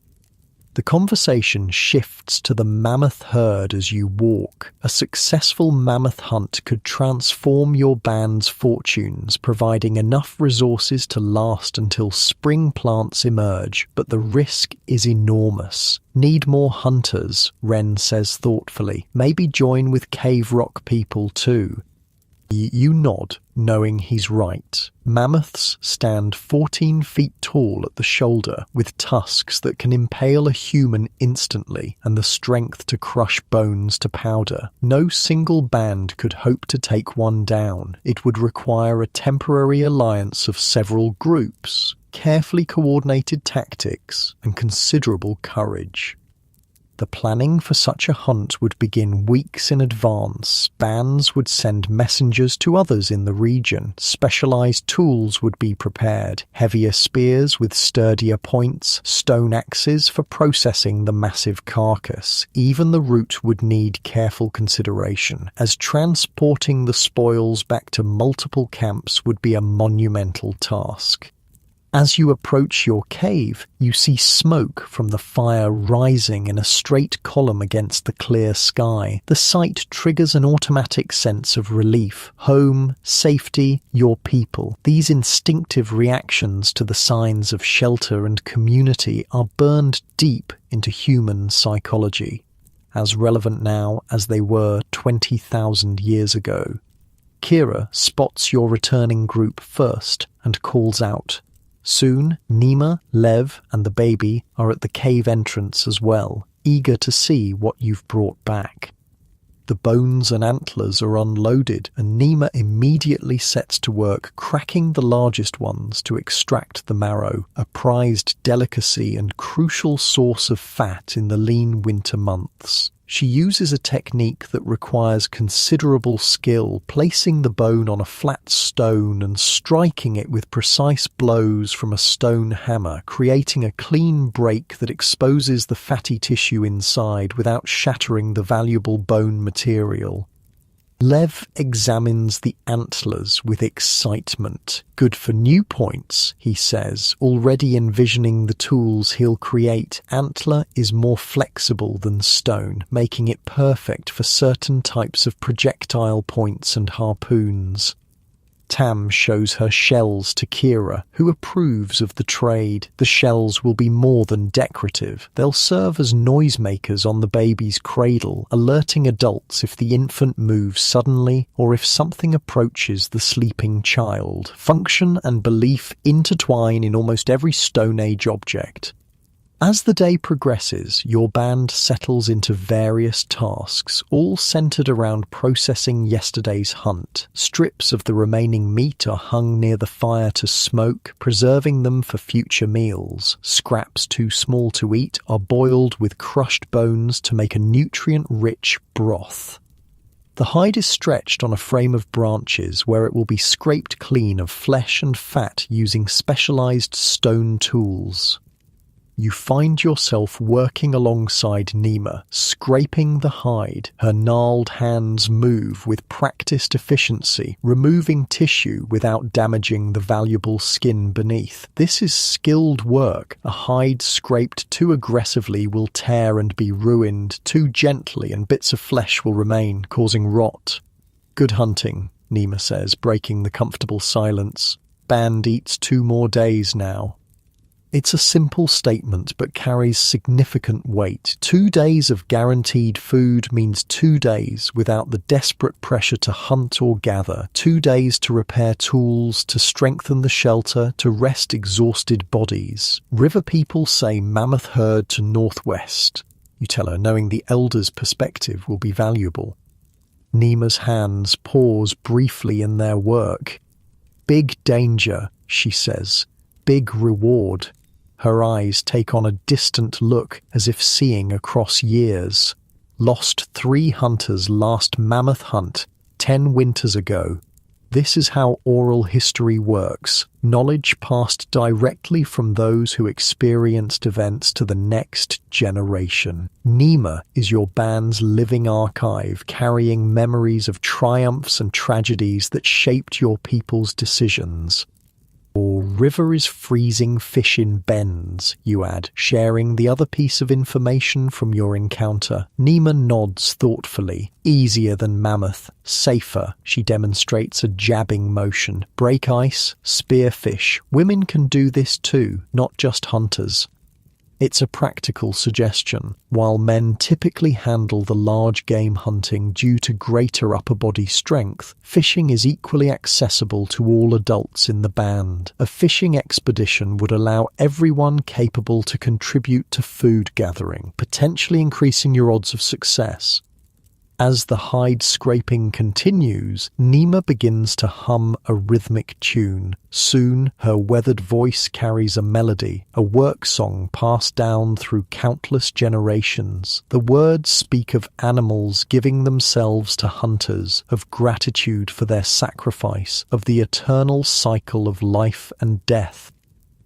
The conversation shifts to the mammoth herd as you walk. A successful mammoth hunt could transform your band's fortunes, providing enough resources to last until spring plants emerge, but the risk is enormous. Need more hunters, Ren says thoughtfully. Maybe join with cave rock people too. You nod, knowing he's right. Mammoths stand 14 feet tall at the shoulder, with tusks that can impale a human instantly and the strength to crush bones to powder. No single band could hope to take one down. It would require a temporary alliance of several groups, carefully coordinated tactics, and considerable courage. The planning for such a hunt would begin weeks in advance. Bands would send messengers to others in the region. Specialized tools would be prepared. Heavier spears with sturdier points, stone axes for processing the massive carcass. Even the route would need careful consideration, as transporting the spoils back to multiple camps would be a monumental task. As you approach your cave, you see smoke from the fire rising in a straight column against the clear sky. The sight triggers an automatic sense of relief. Home, safety, your people. These instinctive reactions to the signs of shelter and community are burned deep into human psychology, as relevant now as they were 20,000 years ago. Kira spots your returning group first and calls out. Soon, Nima, Lev, and the baby are at the cave entrance as well, eager to see what you've brought back. The bones and antlers are unloaded, and Nima immediately sets to work cracking the largest ones to extract the marrow, a prized delicacy and crucial source of fat in the lean winter months. She uses a technique that requires considerable skill, placing the bone on a flat stone and striking it with precise blows from a stone hammer, creating a clean break that exposes the fatty tissue inside without shattering the valuable bone material. Lev examines the antlers with excitement. Good for new points, he says, already envisioning the tools he'll create. Antler is more flexible than stone, making it perfect for certain types of projectile points and harpoons. Tam shows her shells to Kira, who approves of the trade. The shells will be more than decorative. They'll serve as noisemakers on the baby's cradle, alerting adults if the infant moves suddenly or if something approaches the sleeping child. Function and belief intertwine in almost every Stone Age object. As the day progresses, your band settles into various tasks, all centered around processing yesterday's hunt. Strips of the remaining meat are hung near the fire to smoke, preserving them for future meals. Scraps too small to eat are boiled with crushed bones to make a nutrient-rich broth. The hide is stretched on a frame of branches where it will be scraped clean of flesh and fat using specialized stone tools. You find yourself working alongside Nima, scraping the hide. Her gnarled hands move with practiced efficiency, removing tissue without damaging the valuable skin beneath. This is skilled work. A hide scraped too aggressively will tear and be ruined, too gently and bits of flesh will remain, causing rot. Good hunting, Nima says, breaking the comfortable silence. Band eats 2 more days now. It's a simple statement but carries significant weight. 2 days of guaranteed food means 2 days without the desperate pressure to hunt or gather. 2 days to repair tools, to strengthen the shelter, to rest exhausted bodies. River people say mammoth herd to northwest. You tell her, knowing the elder's perspective will be valuable. Nima's hands pause briefly in their work. Big danger, she says. Big reward. Her eyes take on a distant look as if seeing across years. Lost 3 hunters last mammoth hunt 10 winters ago. This is how oral history works. Knowledge passed directly from those who experienced events to the next generation. Nima is your band's living archive, carrying memories of triumphs and tragedies that shaped your people's decisions. Or river is freezing fish in bends, you add, sharing the other piece of information from your encounter. Nima nods thoughtfully. Easier than mammoth. Safer, she demonstrates a jabbing motion. Break ice, spear fish. Women can do this too, not just hunters. It's a practical suggestion. While men typically handle the large game hunting due to greater upper body strength, fishing is equally accessible to all adults in the band. A fishing expedition would allow everyone capable to contribute to food gathering, potentially increasing your odds of success. As the hide scraping continues, Nima begins to hum a rhythmic tune. Soon, her weathered voice carries a melody, a work song passed down through countless generations. The words speak of animals giving themselves to hunters, of gratitude for their sacrifice, of the eternal cycle of life and death.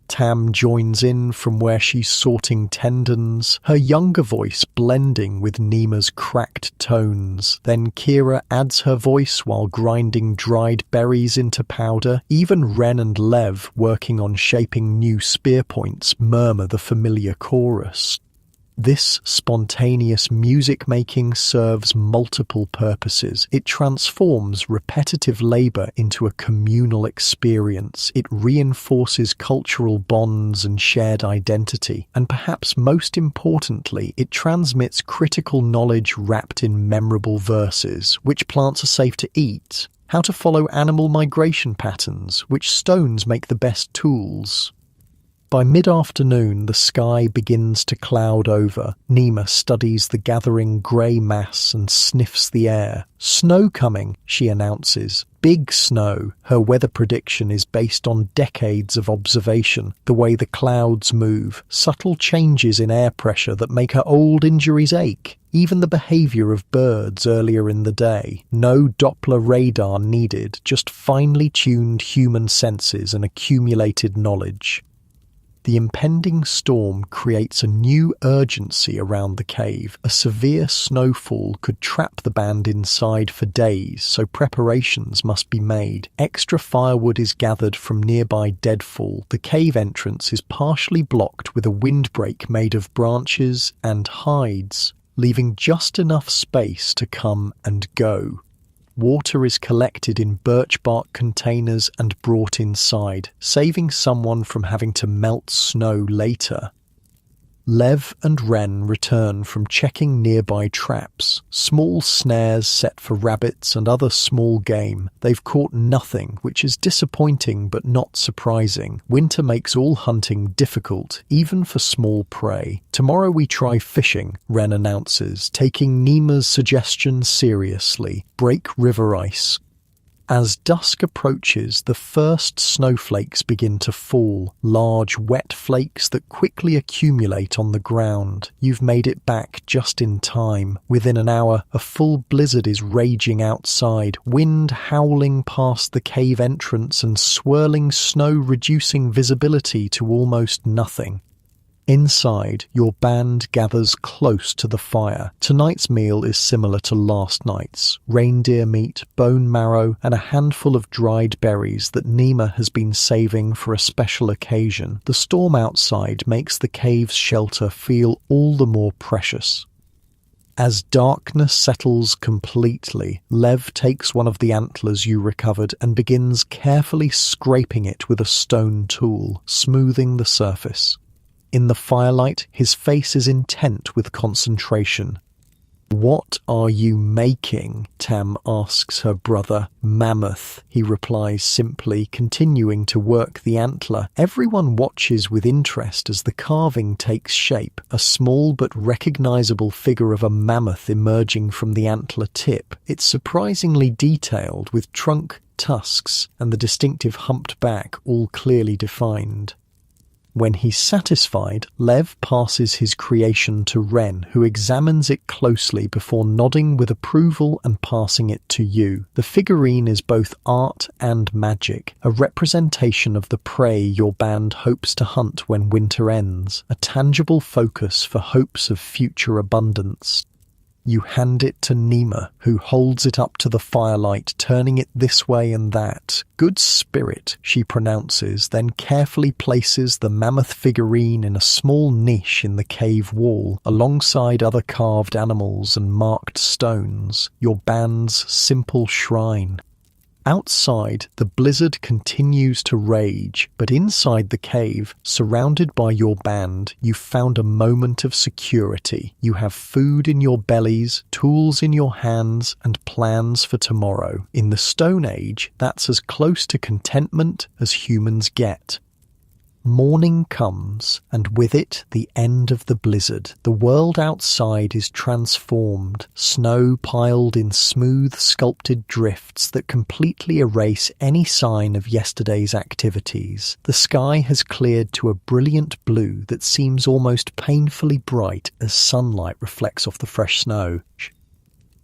Tam joins in from where she's sorting tendons, her younger voice blending with Nima's cracked tones. Then Kira adds her voice while grinding dried berries into powder. Even Ren and Lev, working on shaping new spear points, murmur the familiar chorus. This spontaneous music-making serves multiple purposes. It transforms repetitive labor into a communal experience. It reinforces cultural bonds and shared identity. And perhaps most importantly, it transmits critical knowledge wrapped in memorable verses. Which plants are safe to eat? How to follow animal migration patterns? Which stones make the best tools? By mid-afternoon, the sky begins to cloud over. Nima studies the gathering grey mass and sniffs the air. Snow coming, she announces. Big snow. Her weather prediction is based on decades of observation. The way the clouds move, subtle changes in air pressure that make her old injuries ache. Even the behaviour of birds earlier in the day. No Doppler radar needed, just finely tuned human senses and accumulated knowledge. The impending storm creates a new urgency around the cave. A severe snowfall could trap the band inside for days, so preparations must be made. Extra firewood is gathered from nearby deadfall. The cave entrance is partially blocked with a windbreak made of branches and hides, leaving just enough space to come and go. Water is collected in birch bark containers and brought inside, saving someone from having to melt snow later. Lev and Ren return from checking nearby traps, small snares set for rabbits and other small game. They've caught nothing, which is disappointing but not surprising. Winter makes all hunting difficult, even for small prey. Tomorrow we try fishing, Ren announces, taking Nima's suggestion seriously. Break river ice. As dusk approaches, the first snowflakes begin to fall, large wet flakes that quickly accumulate on the ground. You've made it back just in time. Within an hour, a full blizzard is raging outside, wind howling past the cave entrance and swirling snow reducing visibility to almost nothing. Inside, your band gathers close to the fire. Tonight's meal is similar to last night's. Reindeer meat, bone marrow, and a handful of dried berries that Nima has been saving for a special occasion. The storm outside makes the cave's shelter feel all the more precious. As darkness settles completely, Lev takes one of the antlers you recovered and begins carefully scraping it with a stone tool, smoothing the surface. In the firelight, his face is intent with concentration. "What are you making?" Tam asks her brother. "Mammoth," he replies simply, continuing to work the antler. Everyone watches with interest as the carving takes shape, a small but recognizable figure of a mammoth emerging from the antler tip. It's surprisingly detailed, with trunk, tusks, and the distinctive humped back all clearly defined. When he's satisfied, Lev passes his creation to Ren, who examines it closely before nodding with approval and passing it to you. The figurine is both art and magic, a representation of the prey your band hopes to hunt when winter ends, a tangible focus for hopes of future abundance. You hand it to Nima, who holds it up to the firelight, turning it this way and that. "Good spirit," she pronounces, then carefully places the mammoth figurine in a small niche in the cave wall, alongside other carved animals and marked stones, your band's simple shrine. Outside, the blizzard continues to rage, but inside the cave, surrounded by your band, you found a moment of security. You have food in your bellies, tools in your hands, and plans for tomorrow. In the Stone Age, that's as close to contentment as humans get. Morning comes, and with it the end of the blizzard. The world outside is transformed, snow piled in smooth, sculpted drifts that completely erase any sign of yesterday's activities. The sky has cleared to a brilliant blue that seems almost painfully bright as sunlight reflects off the fresh snow.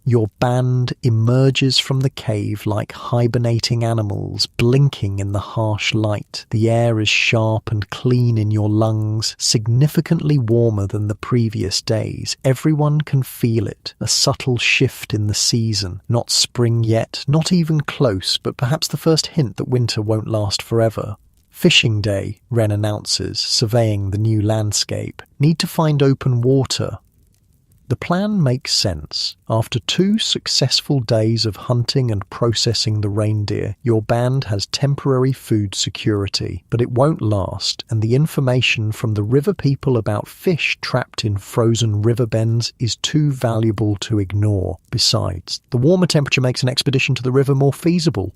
Your band emerges from the cave like hibernating animals, blinking in the harsh light. The air is sharp and clean in your lungs, significantly warmer than the previous days. Everyone can feel it, a subtle shift in the season. Not spring yet, not even close, but perhaps the first hint that winter won't last forever. "Fishing day," Ren announces, surveying the new landscape. "Need to find open water." The plan makes sense. After 2 successful days of hunting and processing the reindeer, your band has temporary food security, but it won't last, and the information from the river people about fish trapped in frozen river bends is too valuable to ignore. Besides, the warmer temperature makes an expedition to the river more feasible.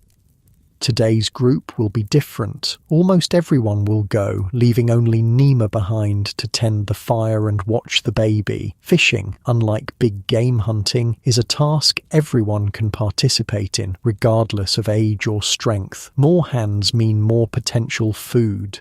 Today's group will be different. Almost everyone will go, leaving only Nima behind to tend the fire and watch the baby. Fishing, unlike big game hunting, is a task everyone can participate in, regardless of age or strength. More hands mean more potential food.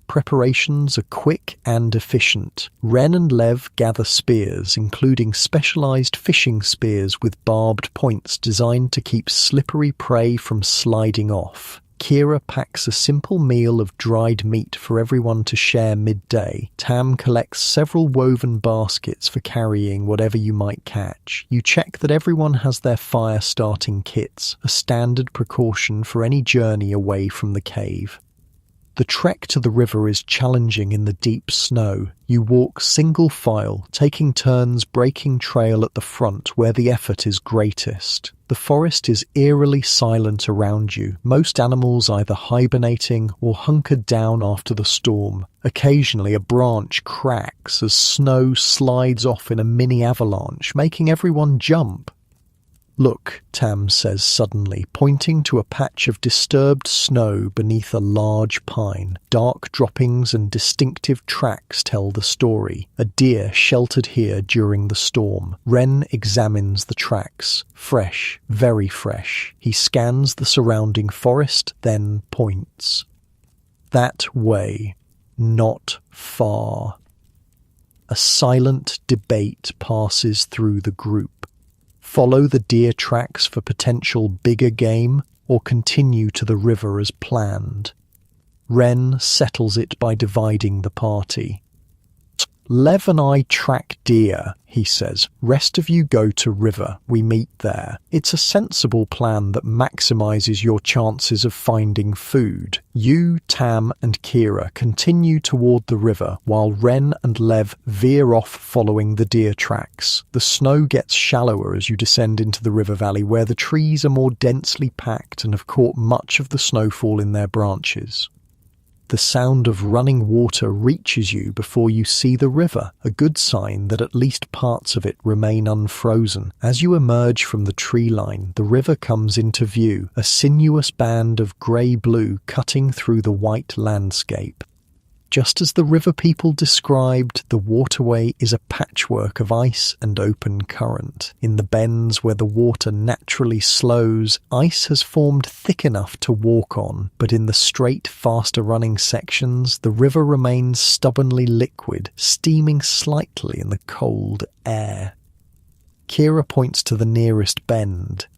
Preparations are quick and efficient. Ren and Lev gather spears, including specialized fishing spears with barbed points designed to keep slippery prey from sliding off. Kira packs a simple meal of dried meat for everyone to share midday. Tam collects several woven baskets for carrying whatever you might catch. You check that everyone has their fire-starting kits, a standard precaution for any journey away from the cave. The trek to the river is challenging in the deep snow. You walk single file, taking turns breaking trail at the front where the effort is greatest. The forest is eerily silent around you, most animals either hibernating or hunkered down after the storm. Occasionally a branch cracks as snow slides off in a mini avalanche, making everyone jump. Look, Tam says suddenly, pointing to a patch of disturbed snow beneath a large pine. Dark droppings and distinctive tracks tell the story. A deer sheltered here during the storm. Wren examines the tracks. Fresh, very fresh. He scans the surrounding forest, then points. That way. Not far. A silent debate passes through the group. Follow the deer tracks for potential bigger game, or continue to the river as planned. Wren settles it by dividing the party. Lev and I track deer, he says. Rest of you go to river. We meet there. It's a sensible plan that maximizes your chances of finding food. You, Tam, and Kira continue toward the river, while Wren and Lev veer off following the deer tracks. The snow gets shallower as you descend into the river valley, where the trees are more densely packed and have caught much of the snowfall in their branches. The sound of running water reaches you before you see the river, a good sign that at least parts of it remain unfrozen. As you emerge from the tree line, the river comes into view, a sinuous band of grey-blue cutting through the white landscape. Just as the river people described, the waterway is a patchwork of ice and open current. In the bends where the water naturally slows, ice has formed thick enough to walk on, but in the straight, faster-running sections, the river remains stubbornly liquid, steaming slightly in the cold air. Kira points to the nearest bend.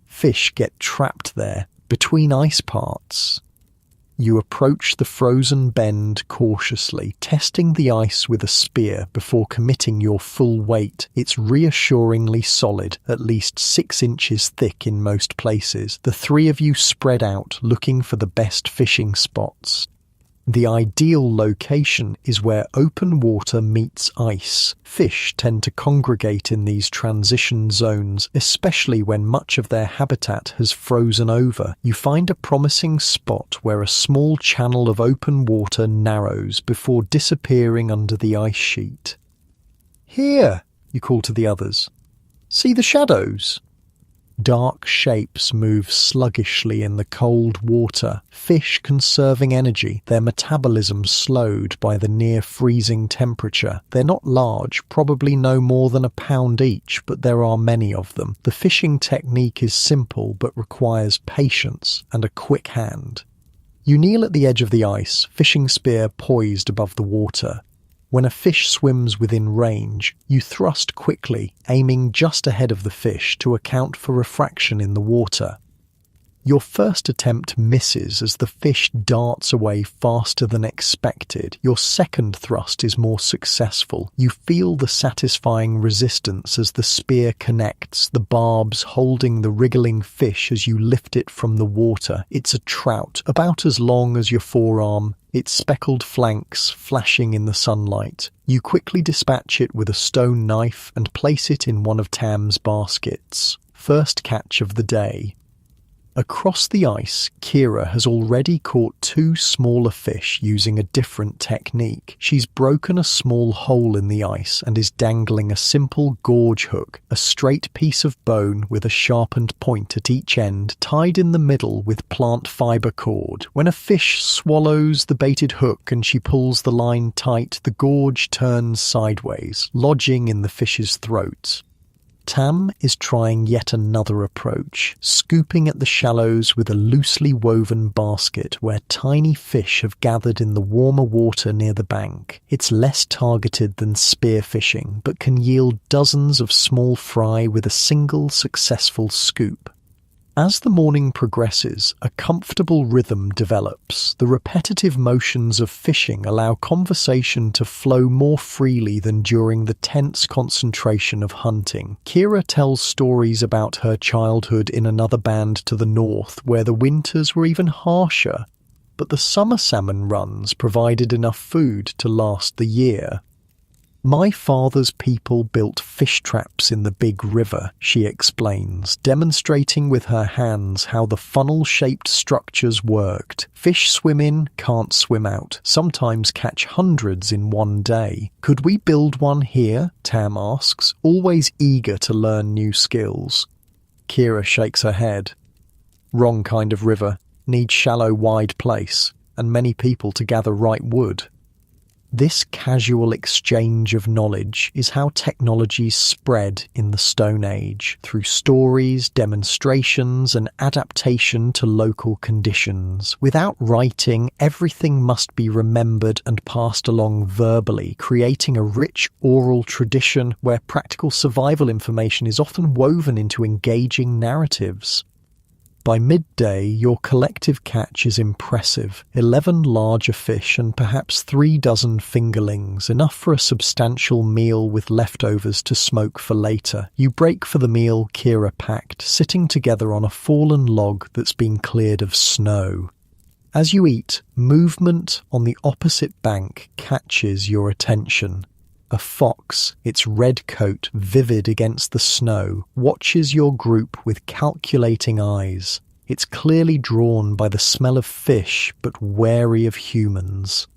Fish get trapped there, between ice parts. You approach the frozen bend cautiously, testing the ice with a spear before committing your full weight. It's reassuringly solid, at least 6 inches thick in most places. The three of you spread out, looking for the best fishing spots. The ideal location is where open water meets ice. Fish tend to congregate in these transition zones, especially when much of their habitat has frozen over. You find a promising spot where a small channel of open water narrows before disappearing under the ice sheet. "Here," you call to the others. "See the shadows?" Dark shapes move sluggishly in the cold water, fish conserving energy, their metabolism slowed by the near-freezing temperature. They're not large, probably no more than a pound each, but there are many of them. The fishing technique is simple but requires patience and a quick hand. You kneel at the edge of the ice, fishing spear poised above the water. When a fish swims within range, you thrust quickly, aiming just ahead of the fish to account for refraction in the water. Your first attempt misses as the fish darts away faster than expected. Your second thrust is more successful. You feel the satisfying resistance as the spear connects, the barbs holding the wriggling fish as you lift it from the water. It's a trout, about as long as your forearm, its speckled flanks flashing in the sunlight. You quickly dispatch it with a stone knife and place it in one of Tam's baskets. First catch of the day. Across the ice, Kira has already caught 2 smaller fish using a different technique. She's broken a small hole in the ice and is dangling a simple gorge hook, a straight piece of bone with a sharpened point at each end, tied in the middle with plant fiber cord. When a fish swallows the baited hook and she pulls the line tight, the gorge turns sideways, lodging in the fish's throat. Tam is trying yet another approach, scooping at the shallows with a loosely woven basket where tiny fish have gathered in the warmer water near the bank. It's less targeted than spear fishing, but can yield dozens of small fry with a single successful scoop. As the morning progresses, a comfortable rhythm develops. The repetitive motions of fishing allow conversation to flow more freely than during the tense concentration of hunting. Kira tells stories about her childhood in another band to the north, where the winters were even harsher, but the summer salmon runs provided enough food to last the year. "My father's people built fish traps in the big river," she explains, demonstrating with her hands how the funnel-shaped structures worked. Fish swim in, can't swim out, sometimes catch hundreds in one day. "Could we build one here?" Tam asks, always eager to learn new skills. Kira shakes her head. Wrong kind of river, needs shallow, wide place, and many people to gather right wood. This casual exchange of knowledge is how technologies spread in the Stone Age, through stories, demonstrations, and adaptation to local conditions. Without writing, everything must be remembered and passed along verbally, creating a rich oral tradition where practical survival information is often woven into engaging narratives. By midday, your collective catch is impressive. 11 larger fish and perhaps 3 dozen fingerlings, enough for a substantial meal with leftovers to smoke for later. You break for the meal Kira packed, sitting together on a fallen log that's been cleared of snow. As you eat, movement on the opposite bank catches your attention. A fox, its red coat vivid against the snow, watches your group with calculating eyes. It's clearly drawn by the smell of fish, but wary of humans.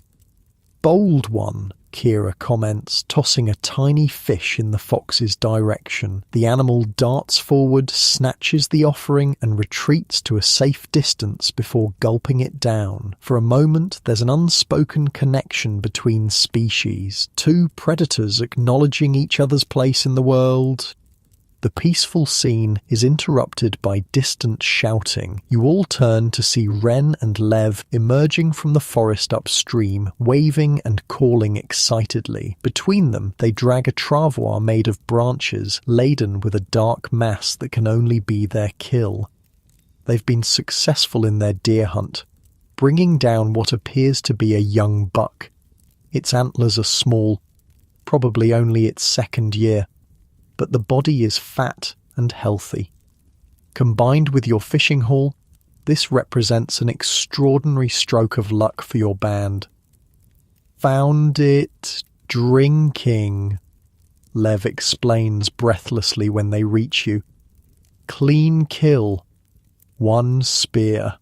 "Bold one," Kira comments, tossing a tiny fish in the fox's direction. The animal darts forward, snatches the offering, and retreats to a safe distance before gulping it down. For a moment, there's an unspoken connection between species, two predators acknowledging each other's place in the world. The peaceful scene is interrupted by distant shouting. You all turn to see Ren and Lev emerging from the forest upstream, waving and calling excitedly. Between them, they drag a travois made of branches, laden with a dark mass that can only be their kill. They've been successful in their deer hunt, bringing down what appears to be a young buck. Its antlers are small, probably only its second year, but the body is fat and healthy. Combined with your fishing haul, this represents an extraordinary stroke of luck for your band. "Found it drinking," Lev explains breathlessly when they reach you. "Clean kill. 1 spear."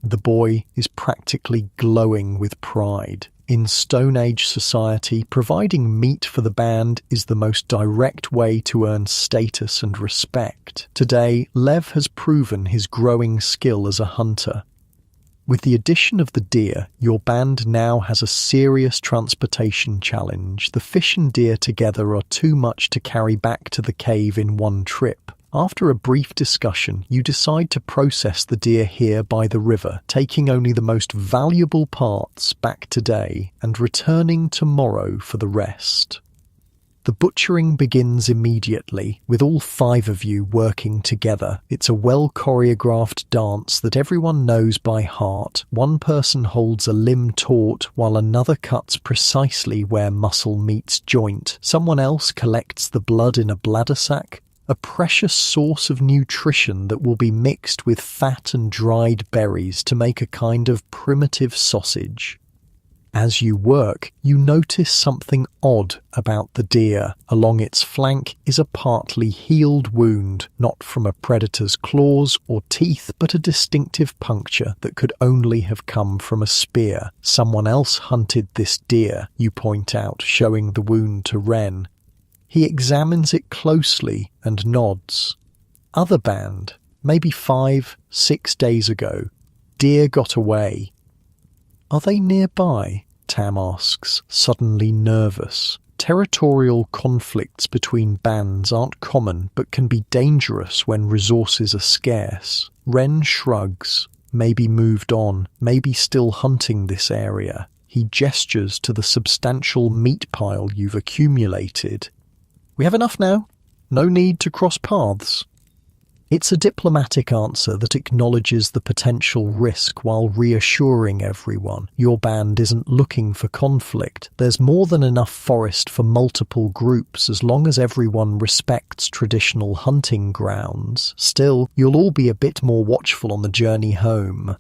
The boy is practically glowing with pride. In Stone Age society, providing meat for the band is the most direct way to earn status and respect. Today, Lev has proven his growing skill as a hunter. With the addition of the deer, your band now has a serious transportation challenge. The fish and deer together are too much to carry back to the cave in one trip. After a brief discussion, you decide to process the deer here by the river, taking only the most valuable parts back today and returning tomorrow for the rest. The butchering begins immediately, with all 5 of you working together. It's a well-choreographed dance that everyone knows by heart. One person holds a limb taut while another cuts precisely where muscle meets joint. Someone else collects the blood in a bladder sack, a precious source of nutrition that will be mixed with fat and dried berries to make a kind of primitive sausage. As you work, you notice something odd about the deer. Along its flank is a partly healed wound, not from a predator's claws or teeth, but a distinctive puncture that could only have come from a spear. Someone else hunted this deer, you point out, showing the wound to Ren. He examines it closely and nods. Other band, maybe 5-6 days ago, deer got away. "Are they nearby?" Tam asks, suddenly nervous. Territorial conflicts between bands aren't common, but can be dangerous when resources are scarce. Ren shrugs, maybe moved on, maybe still hunting this area. He gestures to the substantial meat pile you've accumulated. "We have enough now. No need to cross paths." It's a diplomatic answer that acknowledges the potential risk while reassuring everyone. Your band isn't looking for conflict. There's more than enough forest for multiple groups as long as everyone respects traditional hunting grounds. Still, you'll all be a bit more watchful on the journey home.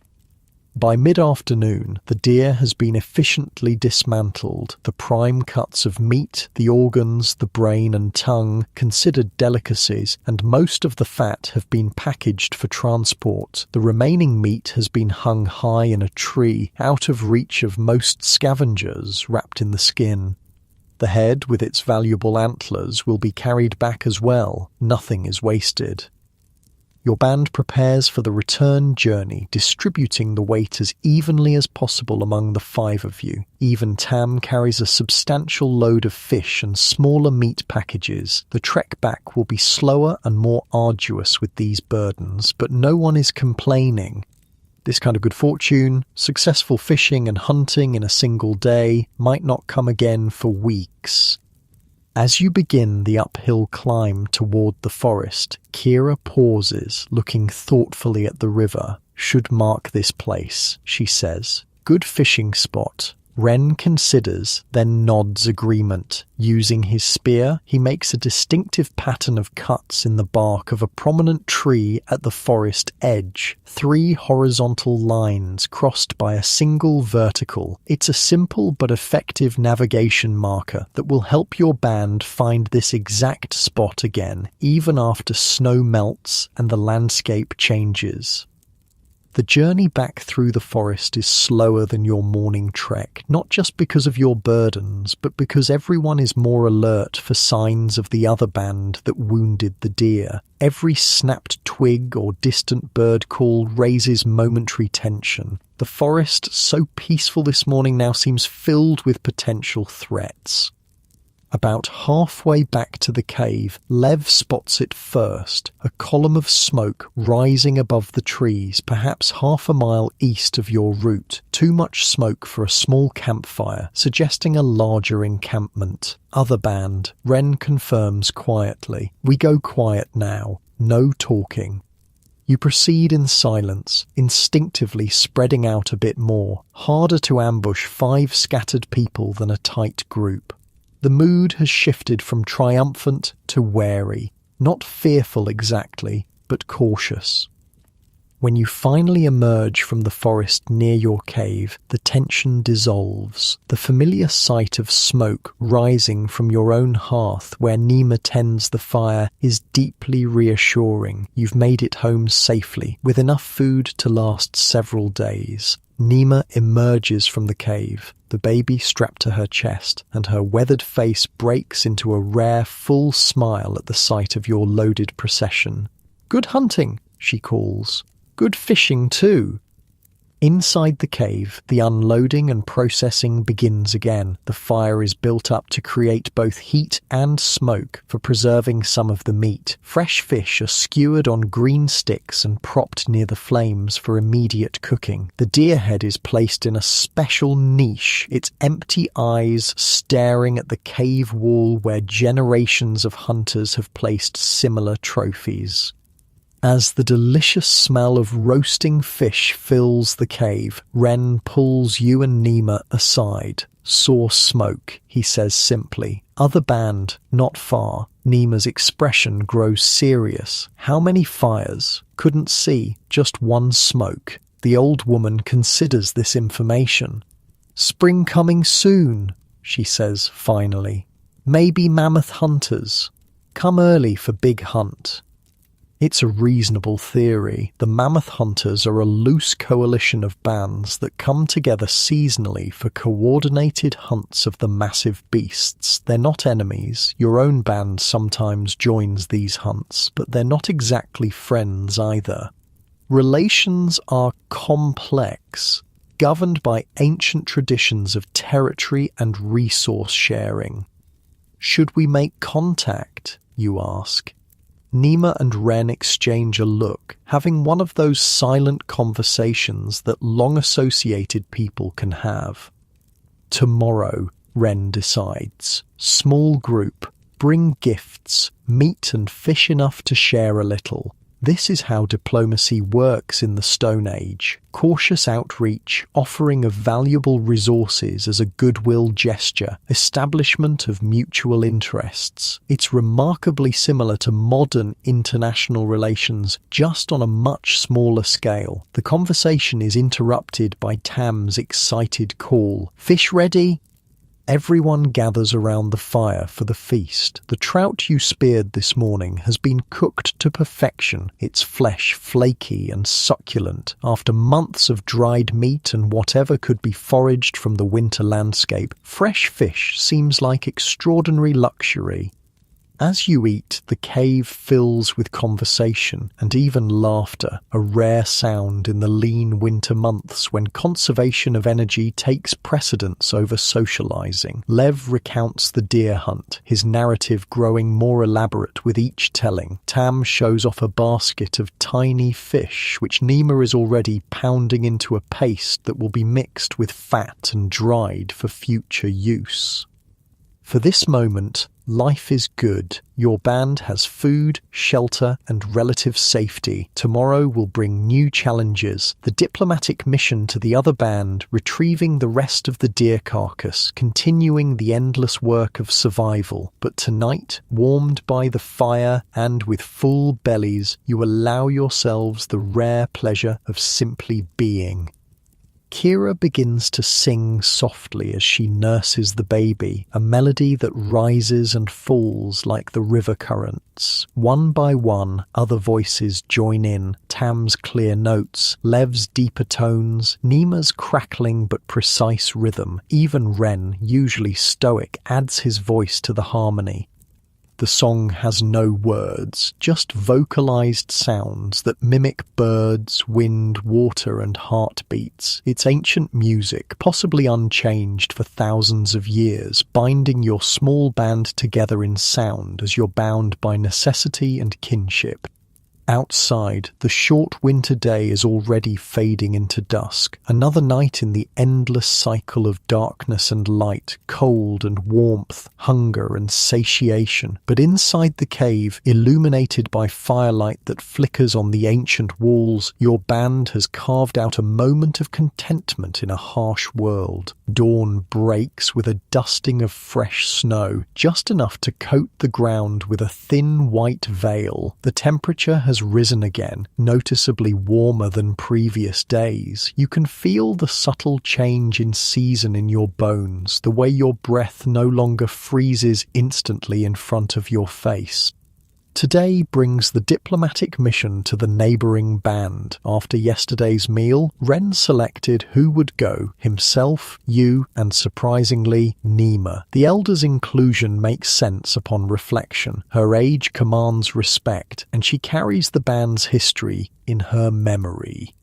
By mid-afternoon, the deer has been efficiently dismantled. The prime cuts of meat, the organs, the brain and tongue, considered delicacies, and most of the fat have been packaged for transport. The remaining meat has been hung high in a tree, out of reach of most scavengers, wrapped in the skin. The head, with its valuable antlers, will be carried back as well. Nothing is wasted. Your band prepares for the return journey, distributing the weight as evenly as possible among the 5 of you. Even Tam carries a substantial load of fish and smaller meat packages. The trek back will be slower and more arduous with these burdens, but no one is complaining. This kind of good fortune, successful fishing and hunting in a single day, might not come again for weeks. As you begin the uphill climb toward the forest, Kira pauses, looking thoughtfully at the river. "Should mark this place," she says. "Good fishing spot." Ren considers, then nods agreement. Using his spear, he makes a distinctive pattern of cuts in the bark of a prominent tree at the forest edge. 3 horizontal lines crossed by a single vertical. It's a simple but effective navigation marker that will help your band find this exact spot again, even after snow melts and the landscape changes. The journey back through the forest is slower than your morning trek, not just because of your burdens, but because everyone is more alert for signs of the other band that wounded the deer. Every snapped twig or distant bird call raises momentary tension. The forest, so peaceful this morning, now seems filled with potential threats. About halfway back to the cave, Lev spots it first, a column of smoke rising above the trees, perhaps half a mile east of your route. Too much smoke for a small campfire, suggesting a larger encampment. Other band, Ren confirms quietly. "We go quiet now. No talking." You proceed in silence, instinctively spreading out a bit more. Harder to ambush 5 scattered people than a tight group. The mood has shifted from triumphant to wary, not fearful exactly, but cautious. When you finally emerge from the forest near your cave, the tension dissolves. The familiar sight of smoke rising from your own hearth where Nima tends the fire is deeply reassuring. You've made it home safely, with enough food to last several days. Nima emerges from the cave, the baby strapped to her chest, and her weathered face breaks into a rare, full smile at the sight of your loaded procession. "Good hunting," she calls. "Good fishing, too." Inside the cave, the unloading and processing begins again. The fire is built up to create both heat and smoke for preserving some of the meat. Fresh fish are skewered on green sticks and propped near the flames for immediate cooking. The deer head is placed in a special niche, its empty eyes staring at the cave wall where generations of hunters have placed similar trophies. As the delicious smell of roasting fish fills the cave, Ren pulls you and Nima aside. "Saw smoke," he says simply. "Other band, not far." Nima's expression grows serious. "How many fires?" "Couldn't see, just one smoke." The old woman considers this information. "Spring coming soon," she says finally. "Maybe mammoth hunters. Come early for big hunt." It's a reasonable theory. The mammoth hunters are a loose coalition of bands that come together seasonally for coordinated hunts of the massive beasts. They're not enemies. Your own band sometimes joins these hunts, but they're not exactly friends either. Relations are complex, governed by ancient traditions of territory and resource sharing. "Should we make contact?" you ask. Nima and Ren exchange a look, having one of those silent conversations that long-associated people can have. "Tomorrow," Ren decides. "Small group, bring gifts, meat and fish enough to share a little." This is how diplomacy works in the Stone Age. Cautious outreach, offering of valuable resources as a goodwill gesture, establishment of mutual interests. It's remarkably similar to modern international relations, just on a much smaller scale. The conversation is interrupted by Tam's excited call. "Fish ready?" Everyone gathers around the fire for the feast. The trout you speared this morning has been cooked to perfection, its flesh flaky and succulent. After months of dried meat and whatever could be foraged from the winter landscape, fresh fish seems like extraordinary luxury. As you eat, the cave fills with conversation and even laughter, a rare sound in the lean winter months when conservation of energy takes precedence over socializing. Lev recounts the deer hunt, his narrative growing more elaborate with each telling. Tam shows off a basket of tiny fish, which Nima is already pounding into a paste that will be mixed with fat and dried for future use. For this moment, life is good. Your band has food, shelter, and relative safety. Tomorrow will bring new challenges. The diplomatic mission to the other band, retrieving the rest of the deer carcass, continuing the endless work of survival. But tonight, warmed by the fire and with full bellies, you allow yourselves the rare pleasure of simply being. Kira begins to sing softly as she nurses the baby, a melody that rises and falls like the river currents. One by one, other voices join in, Tam's clear notes, Lev's deeper tones, Nima's crackling but precise rhythm. Even Ren, usually stoic, adds his voice to the harmony. The song has no words, just vocalized sounds that mimic birds, wind, water, and heartbeats. It's ancient music, possibly unchanged for thousands of years, binding your small band together in sound as you're bound by necessity and kinship. Outside, the short winter day is already fading into dusk, another night in the endless cycle of darkness and light, cold and warmth, hunger and satiation. But inside the cave, illuminated by firelight that flickers on the ancient walls, your band has carved out a moment of contentment in a harsh world. Dawn breaks with a dusting of fresh snow, just enough to coat the ground with a thin white veil. The temperature has risen again, noticeably warmer than previous days. You can feel the subtle change in season in your bones, the way your breath no longer freezes instantly in front of your face. Today brings the diplomatic mission to the neighbouring band. After yesterday's meal, Ren selected who would go, himself, you, and surprisingly, Nima. The elder's inclusion makes sense upon reflection. Her age commands respect, and she carries the band's history in her memory.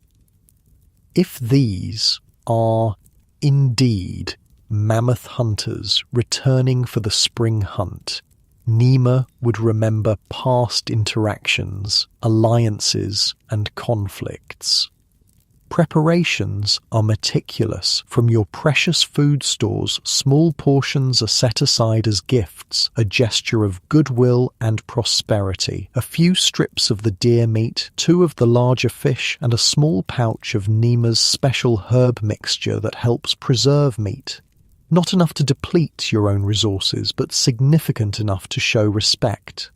If these are, indeed, mammoth hunters returning for the spring hunt, Nima would remember past interactions, alliances, and conflicts. Preparations are meticulous. From your precious food stores, small portions are set aside as gifts, a gesture of goodwill and prosperity. A few strips of the deer meat, 2 of the larger fish, and a small pouch of Nima's special herb mixture that helps preserve meat. Not enough to deplete your own resources, but significant enough to show respect.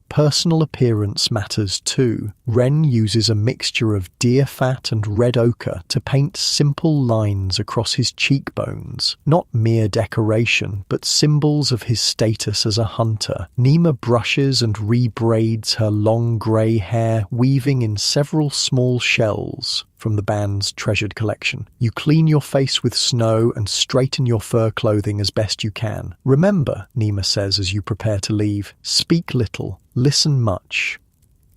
Personal appearance matters too. Ren uses a mixture of deer fat and red ochre to paint simple lines across his cheekbones. Not mere decoration, but symbols of his status as a hunter. Nima brushes and rebraids her long grey hair, weaving in several small shells from the band's treasured collection. You clean your face with snow and straighten your fur clothing as best you can. Remember, Nima says as you prepare to leave, speak little, listen much.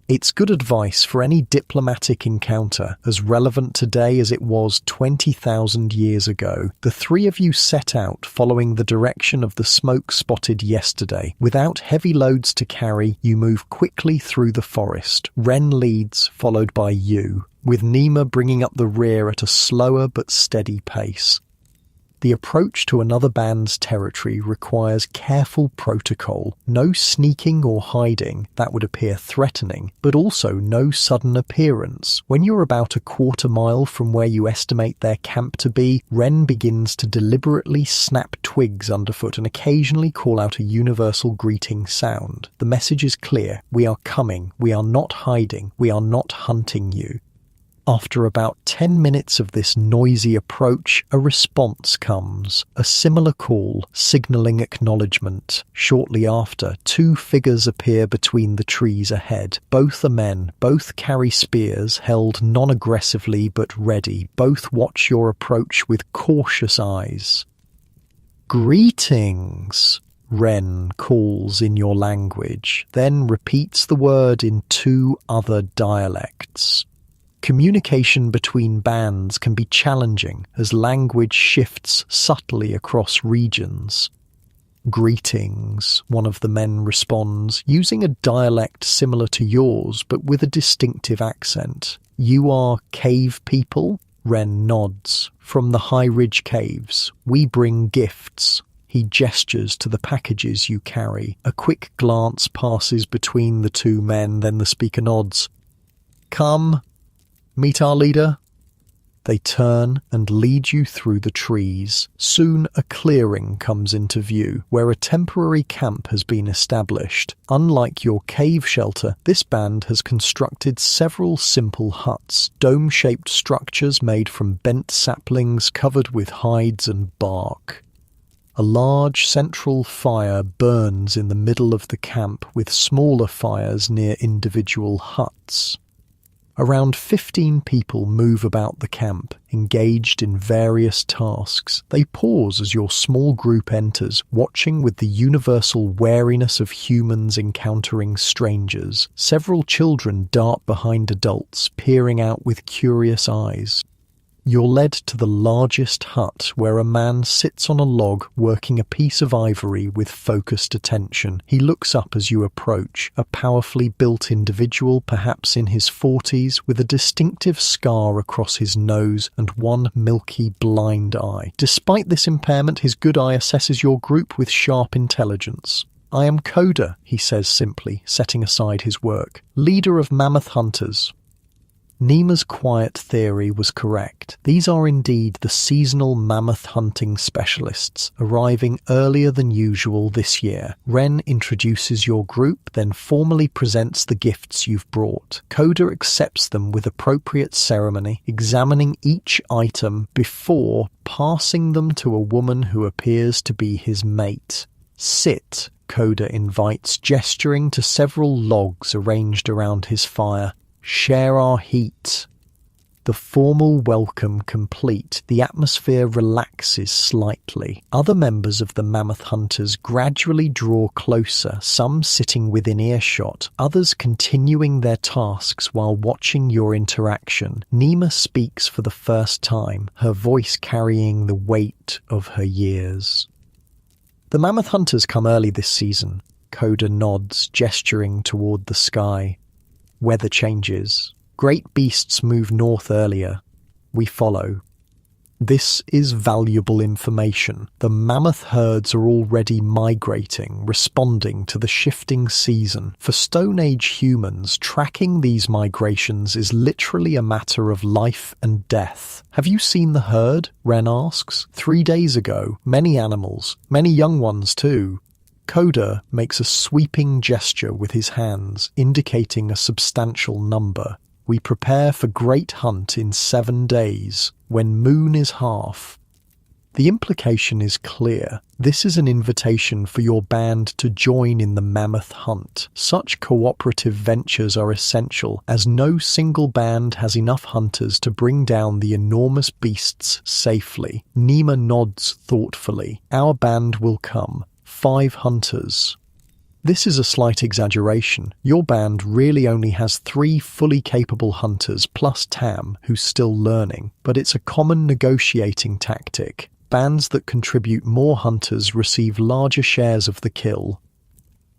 It's good advice for any diplomatic encounter, as relevant today as it was 20,000 years ago. The 3 of you set out following the direction of the smoke spotted yesterday. Without heavy loads to carry, you move quickly through the forest. Ren leads, followed by you, with Nima bringing up the rear at a slower but steady pace. The approach to another band's territory requires careful protocol. No sneaking or hiding, that would appear threatening, but also no sudden appearance. When you're about a quarter mile from where you estimate their camp to be, Ren begins to deliberately snap twigs underfoot and occasionally call out a universal greeting sound. The message is clear. We are coming. We are not hiding. We are not hunting you. After about 10 minutes of this noisy approach, a response comes, a similar call, signalling acknowledgement. Shortly after, 2 figures appear between the trees ahead. Both are men, both carry spears, held non-aggressively but ready. Both watch your approach with cautious eyes. "Greetings!" Ren calls in your language, then repeats the word in 2 other dialects. Communication between bands can be challenging as language shifts subtly across regions. "Greetings," one of the men responds, using a dialect similar to yours but with a distinctive accent. "You are cave people?" Ren nods. "From the High Ridge Caves. We bring gifts." He gestures to the packages you carry. A quick glance passes between the 2 men, then the speaker nods. "Come, meet our leader." They turn and lead you through the trees. Soon a clearing comes into view, where a temporary camp has been established. Unlike your cave shelter, this band has constructed several simple huts, dome-shaped structures made from bent saplings covered with hides and bark. A large central fire burns in the middle of the camp, with smaller fires near individual huts. Around 15 people move about the camp, engaged in various tasks. They pause as your small group enters, watching with the universal wariness of humans encountering strangers. Several children dart behind adults, peering out with curious eyes. You're led to the largest hut, where a man sits on a log working a piece of ivory with focused attention. He looks up as you approach, a powerfully built individual, perhaps in his 40s, with a distinctive scar across his nose and one milky blind eye. Despite this impairment, his good eye assesses your group with sharp intelligence. "I am Coda," he says simply, setting aside his work. "Leader of Mammoth Hunters." Nima's quiet theory was correct. These are indeed the seasonal mammoth hunting specialists, arriving earlier than usual this year. Ren introduces your group, then formally presents the gifts you've brought. Coda accepts them with appropriate ceremony, examining each item before passing them to a woman who appears to be his mate. "Sit," Coda invites, gesturing to several logs arranged around his fire. "Share our heat." The formal welcome complete, the atmosphere relaxes slightly. Other members of the Mammoth Hunters gradually draw closer, some sitting within earshot, others continuing their tasks while watching your interaction. Nima speaks for the first time, her voice carrying the weight of her years. "The Mammoth Hunters come early this season." Coda nods, gesturing toward the sky. "Weather changes. Great beasts move north earlier. We follow. This is valuable information. The mammoth herds are already migrating, responding to the shifting season. For Stone Age humans, tracking these migrations is literally a matter of life and death. Have you seen the herd?" Ren asks. 3 days ago, many animals, many young ones too." Coda makes a sweeping gesture with his hands, indicating a substantial number. "We prepare for great hunt in 7 days, when moon is half." The implication is clear. This is an invitation for your band to join in the mammoth hunt. Such cooperative ventures are essential, as no single band has enough hunters to bring down the enormous beasts safely. Nima nods thoughtfully. "Our band will come. 5 hunters." This is a slight exaggeration. Your band really only has 3 fully capable hunters plus Tam, who's still learning, but it's a common negotiating tactic. Bands that contribute more hunters receive larger shares of the kill.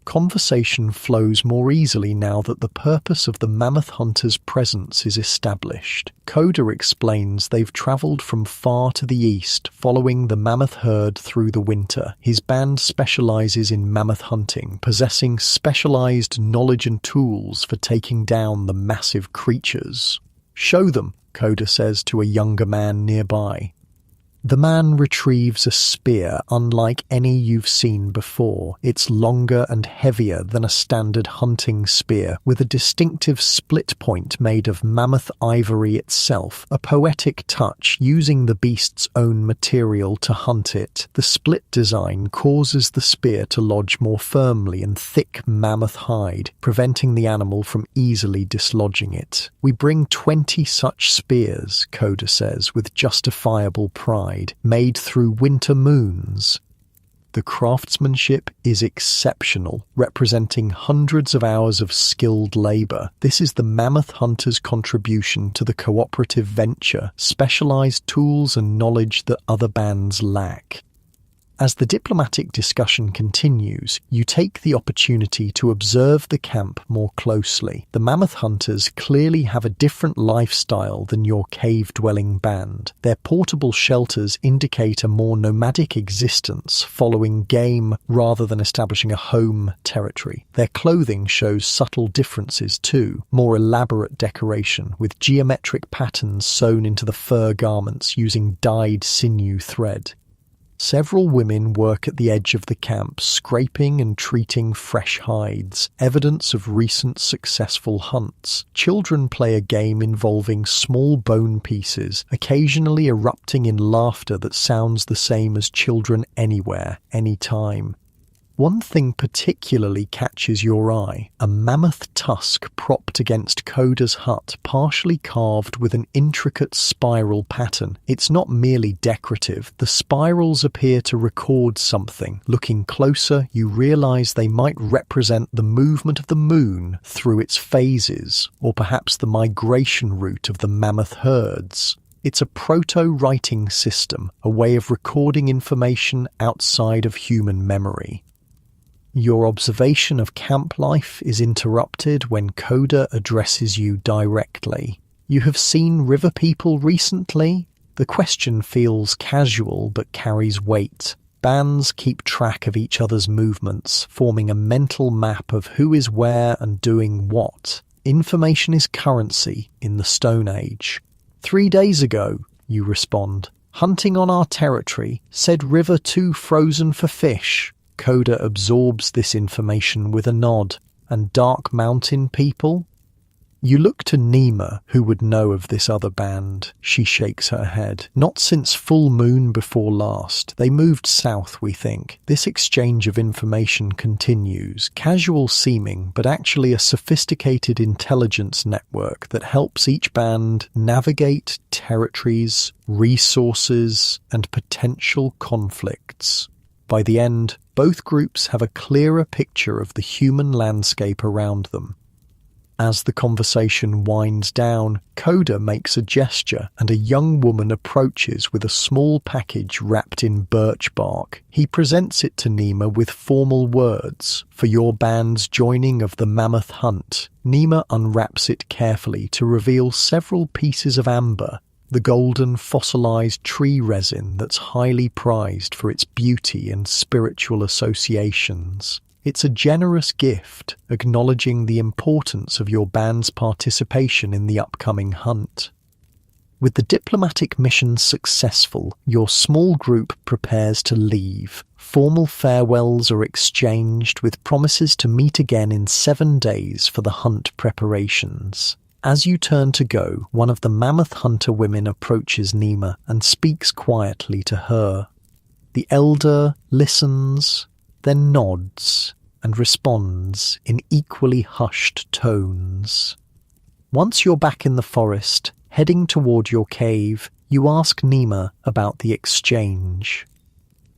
Conversation flows more easily now that the purpose of the Mammoth Hunters' presence is established. Coda explains they've travelled from far to the east, following the mammoth herd through the winter. His band specialises in mammoth hunting, possessing specialised knowledge and tools for taking down the massive creatures. "Show them," Coda says to a younger man nearby. The man retrieves a spear unlike any you've seen before. It's longer and heavier than a standard hunting spear, with a distinctive split point made of mammoth ivory itself, a poetic touch using the beast's own material to hunt it. The split design causes the spear to lodge more firmly in thick mammoth hide, preventing the animal from easily dislodging it. "We bring 20 such spears," Coda says with justifiable pride. "Made through winter moons." The craftsmanship is exceptional, representing hundreds of hours of skilled labor. This is the Mammoth Hunters' contribution to the cooperative venture, specialized tools and knowledge that other bands lack. As the diplomatic discussion continues, you take the opportunity to observe the camp more closely. The Mammoth Hunters clearly have a different lifestyle than your cave-dwelling band. Their portable shelters indicate a more nomadic existence, following game rather than establishing a home territory. Their clothing shows subtle differences too, more elaborate decoration, with geometric patterns sewn into the fur garments using dyed sinew thread. Several women work at the edge of the camp, scraping and treating fresh hides, evidence of recent successful hunts. Children play a game involving small bone pieces, occasionally erupting in laughter that sounds the same as children anywhere, anytime. One thing particularly catches your eye, a mammoth tusk propped against Coda's hut, partially carved with an intricate spiral pattern. It's not merely decorative, the spirals appear to record something. Looking closer, you realize they might represent the movement of the moon through its phases, or perhaps the migration route of the mammoth herds. It's a proto-writing system, a way of recording information outside of human memory. Your observation of camp life is interrupted when Coda addresses you directly. You have seen river people recently? The question feels casual but carries weight. Bands keep track of each other's movements, forming a mental map of who is where and doing what. Information is currency in the Stone Age. 3 days ago, you respond, hunting on our territory, said river too frozen for fish. Coda absorbs this information with a nod. And Dark Mountain people? You look to Nima, who would know of this other band. She shakes her head. Not since full moon before last. They moved south, we think. This exchange of information continues, casual seeming, but actually a sophisticated intelligence network that helps each band navigate territories, resources, and potential conflicts. By the end, both groups have a clearer picture of the human landscape around them. As the conversation winds down, Coda makes a gesture and a young woman approaches with a small package wrapped in birch bark. He presents it to Nima with formal words, "For your band's joining of the Mammoth Hunt." Nima unwraps it carefully to reveal several pieces of amber, the golden fossilized tree resin that's highly prized for its beauty and spiritual associations. It's a generous gift, acknowledging the importance of your band's participation in the upcoming hunt. With the diplomatic mission successful, your small group prepares to leave. Formal farewells are exchanged with promises to meet again in 7 days for the hunt preparations. As you turn to go, one of the Mammoth Hunter women approaches Nima and speaks quietly to her. The elder listens, then nods and responds in equally hushed tones. Once you're back in the forest, heading toward your cave, you ask Nima about the exchange.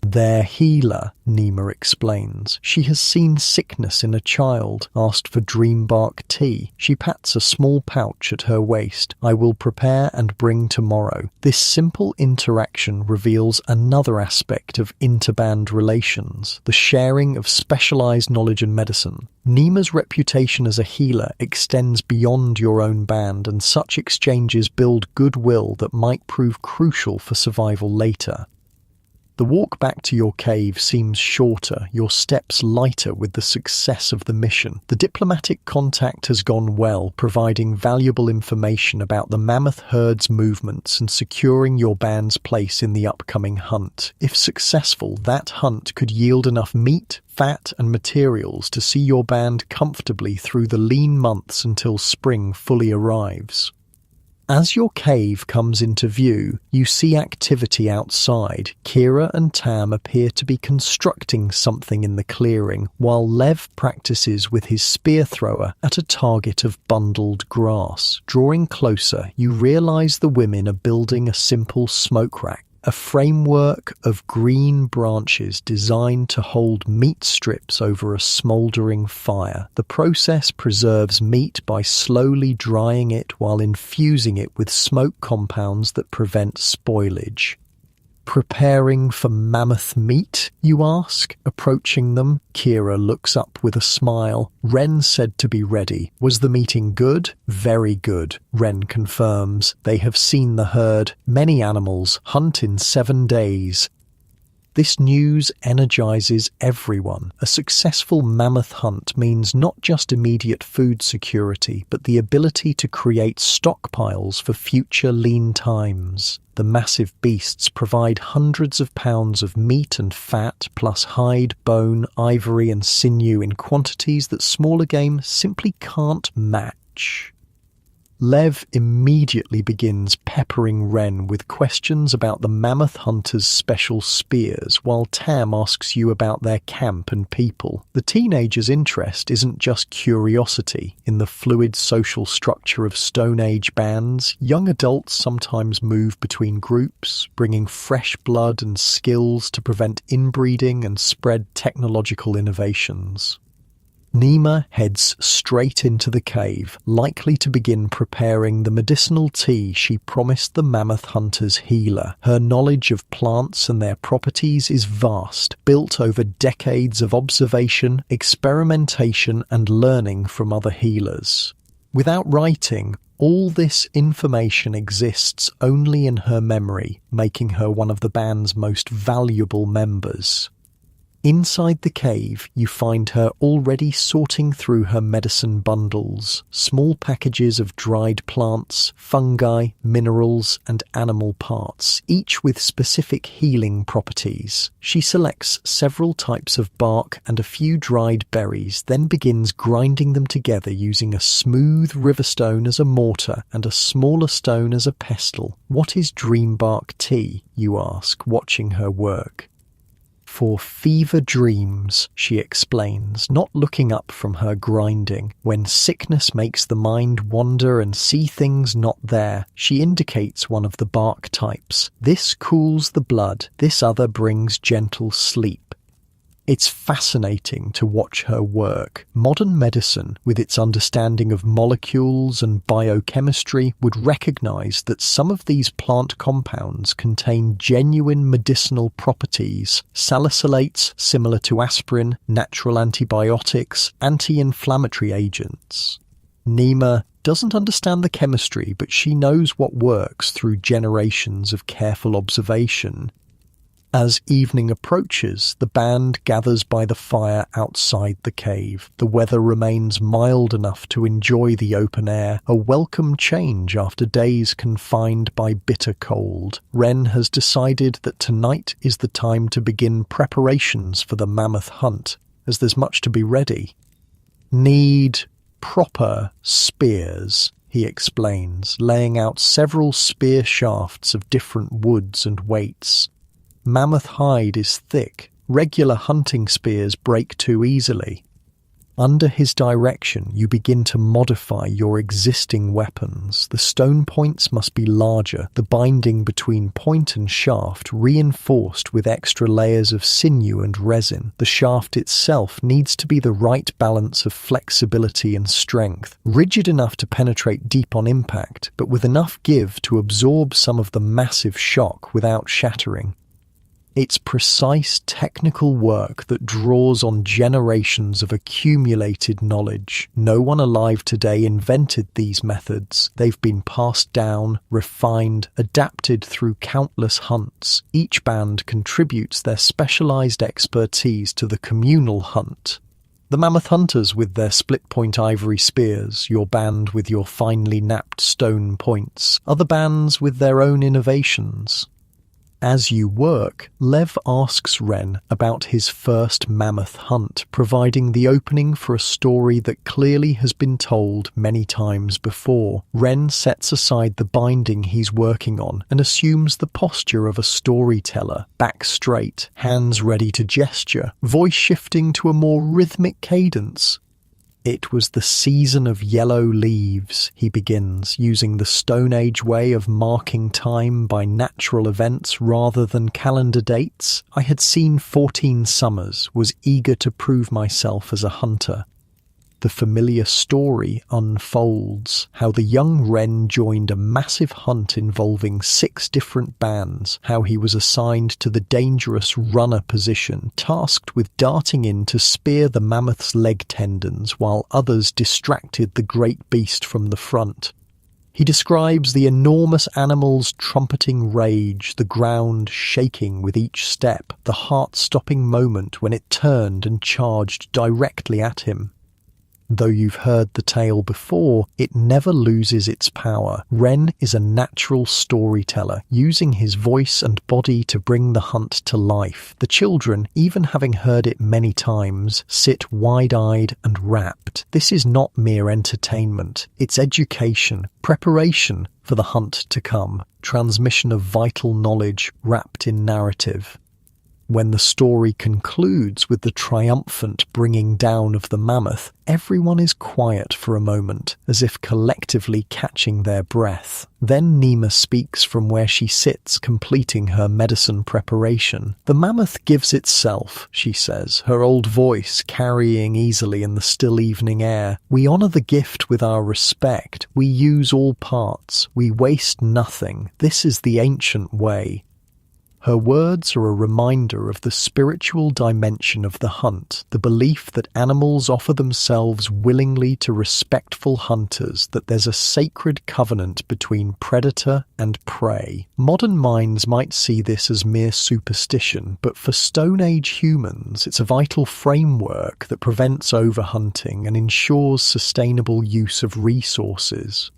Their healer, Nima explains. She has seen sickness in a child, asked for dreambark tea. She pats a small pouch at her waist. I will prepare and bring tomorrow. This simple interaction reveals another aspect of interband relations, the sharing of specialized knowledge and medicine. Nima's reputation as a healer extends beyond your own band, and such exchanges build goodwill that might prove crucial for survival later. The walk back to your cave seems shorter, your steps lighter with the success of the mission. The diplomatic contact has gone well, providing valuable information about the mammoth herd's movements and securing your band's place in the upcoming hunt. If successful, that hunt could yield enough meat, fat, and materials to see your band comfortably through the lean months until spring fully arrives. As your cave comes into view, you see activity outside. Kira and Tam appear to be constructing something in the clearing, while Lev practices with his spear thrower at a target of bundled grass. Drawing closer, you realize the women are building a simple smoke rack. a framework of green branches designed to hold meat strips over a smouldering fire. The process preserves meat by slowly drying it while infusing it with smoke compounds that prevent spoilage. Preparing for mammoth meat, you ask? Approaching them, Kira looks up with a smile. Ren said to be ready. Was the meeting good? Very good, Ren confirms. They have seen the herd. Many animals hunt in 7 days. This news energizes everyone. A successful mammoth hunt means not just immediate food security, but the ability to create stockpiles for future lean times. The massive beasts provide hundreds of pounds of meat and fat, plus hide, bone, ivory, and sinew in quantities that smaller game simply can't match. Lev immediately begins peppering Ren with questions about the mammoth hunters' special spears, while Tam asks you about their camp and people. The teenager's interest isn't just curiosity. In the fluid social structure of Stone Age bands, young adults sometimes move between groups, bringing fresh blood and skills to prevent inbreeding and spread technological innovations. Nima heads straight into the cave, likely to begin preparing the medicinal tea she promised the mammoth hunter's healer. Her knowledge of plants and their properties is vast, built over decades of observation, experimentation, and learning from other healers. Without writing, all this information exists only in her memory, making her one of the band's most valuable members. Inside the cave, you find her already sorting through her medicine bundles, small packages of dried plants, fungi, minerals, and animal parts, each with specific healing properties. She selects several types of bark and a few dried berries, then begins grinding them together using a smooth riverstone as a mortar and a smaller stone as a pestle. What is dreambark tea, you ask, watching her work. For fever dreams, she explains, not looking up from her grinding. When sickness makes the mind wander and see things not there, she indicates one of the bark types. This cools the blood, this other brings gentle sleep. It's fascinating to watch her work. Modern medicine, with its understanding of molecules and biochemistry, would recognize that some of these plant compounds contain genuine medicinal properties. Salicylates, similar to aspirin, natural antibiotics, anti-inflammatory agents. Nima doesn't understand the chemistry, but she knows what works through generations of careful observation. As evening approaches, the band gathers by the fire outside the cave. The weather remains mild enough to enjoy the open air, a welcome change after days confined by bitter cold. Ren has decided that tonight is the time to begin preparations for the mammoth hunt, as there's much to be ready. Need proper spears, he explains, laying out several spear shafts of different woods and weights. Mammoth hide is thick. Regular hunting spears break too easily. Under his direction, you begin to modify your existing weapons. The stone points must be larger, the binding between point and shaft reinforced with extra layers of sinew and resin. The shaft itself needs to be the right balance of flexibility and strength, rigid enough to penetrate deep on impact, but with enough give to absorb some of the massive shock without shattering. It's precise technical work that draws on generations of accumulated knowledge. No one alive today invented these methods. They've been passed down, refined, adapted through countless hunts. Each band contributes their specialized expertise to the communal hunt. The mammoth hunters with their split-point ivory spears, your band with your finely knapped stone points, other bands with their own innovations. As you work, Lev asks Ren about his first mammoth hunt, providing the opening for a story that clearly has been told many times before. Ren sets aside the binding he's working on and assumes the posture of a storyteller, back straight, hands ready to gesture, voice shifting to a more rhythmic cadence. It was the season of yellow leaves, he begins, using the Stone Age way of marking time by natural events rather than calendar dates. I had seen 14 summers, was eager to prove myself as a hunter. The familiar story unfolds, how the young wren joined a massive hunt involving 6 different bands, how he was assigned to the dangerous runner position, tasked with darting in to spear the mammoth's leg tendons while others distracted the great beast from the front. He describes the enormous animal's trumpeting rage, the ground shaking with each step, the heart-stopping moment when it turned and charged directly at him. Though you've heard the tale before, it never loses its power. Wren is a natural storyteller, using his voice and body to bring the hunt to life. The children, even having heard it many times, sit wide-eyed and rapt. This is not mere entertainment. It's education, preparation for the hunt to come, transmission of vital knowledge wrapped in narrative. When the story concludes with the triumphant bringing down of the mammoth, everyone is quiet for a moment, as if collectively catching their breath. Then Nima speaks from where she sits, completing her medicine preparation. "The mammoth gives itself," she says, her old voice carrying easily in the still evening air. "We honor the gift with our respect. We use all parts. We waste nothing. This is the ancient way." Her words are a reminder of the spiritual dimension of the hunt, the belief that animals offer themselves willingly to respectful hunters, that there's a sacred covenant between predator and prey. Modern minds might see this as mere superstition, but for Stone Age humans, it's a vital framework that prevents overhunting and ensures sustainable use of resources.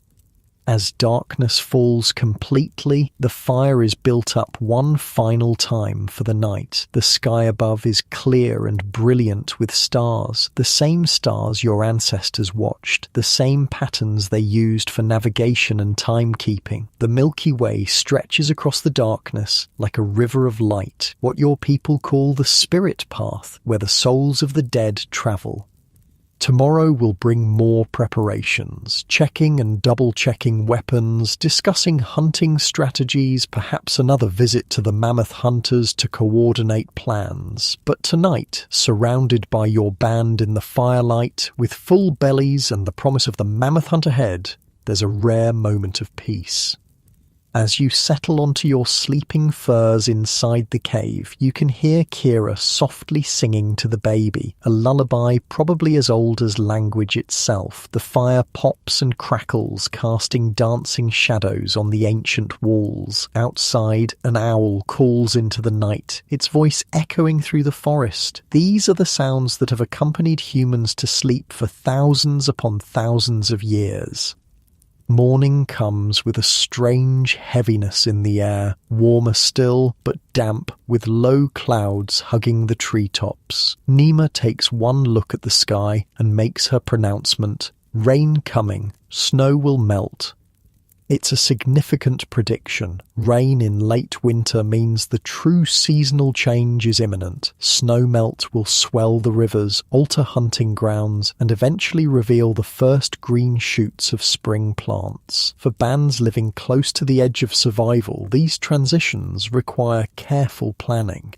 As darkness falls completely, the fire is built up one final time for the night. The sky above is clear and brilliant with stars, the same stars your ancestors watched, the same patterns they used for navigation and timekeeping. The Milky Way stretches across the darkness like a river of light, what your people call the spirit path, where the souls of the dead travel. Tomorrow will bring more preparations, checking and double-checking weapons, discussing hunting strategies, perhaps another visit to the mammoth hunters to coordinate plans. But tonight, surrounded by your band in the firelight, with full bellies and the promise of the mammoth hunt ahead, there's a rare moment of peace. As you settle onto your sleeping furs inside the cave, you can hear Kira softly singing to the baby, a lullaby probably as old as language itself. The fire pops and crackles, casting dancing shadows on the ancient walls. Outside, an owl calls into the night, its voice echoing through the forest. These are the sounds that have accompanied humans to sleep for thousands upon thousands of years. Morning comes with a strange heaviness in the air, warmer still, but damp, with low clouds hugging the treetops. Nima takes one look at the sky and makes her pronouncement, "Rain coming, snow will melt." It's a significant prediction. Rain in late winter means the true seasonal change is imminent. Snowmelt will swell the rivers, alter hunting grounds, and eventually reveal the first green shoots of spring plants. For bands living close to the edge of survival, these transitions require careful planning.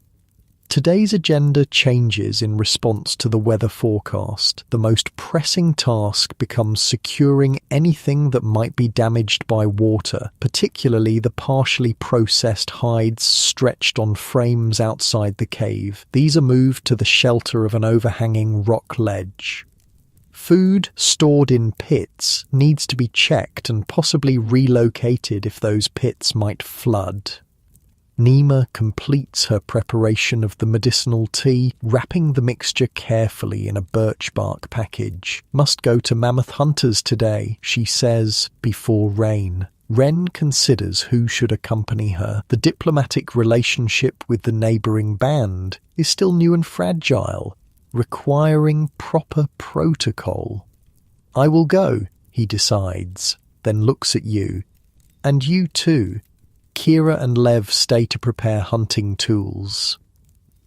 Today's agenda changes in response to the weather forecast. The most pressing task becomes securing anything that might be damaged by water, particularly the partially processed hides stretched on frames outside the cave. These are moved to the shelter of an overhanging rock ledge. Food stored in pits needs to be checked and possibly relocated if those pits might flood. Nima completes her preparation of the medicinal tea, wrapping the mixture carefully in a birch bark package. "Must go to mammoth hunters today," she says, before rain. Wren considers who should accompany her. The diplomatic relationship with the neighbouring band is still new and fragile, requiring proper protocol. "I will go," he decides, then looks at you. "And you too." Kira and Lev stay to prepare hunting tools.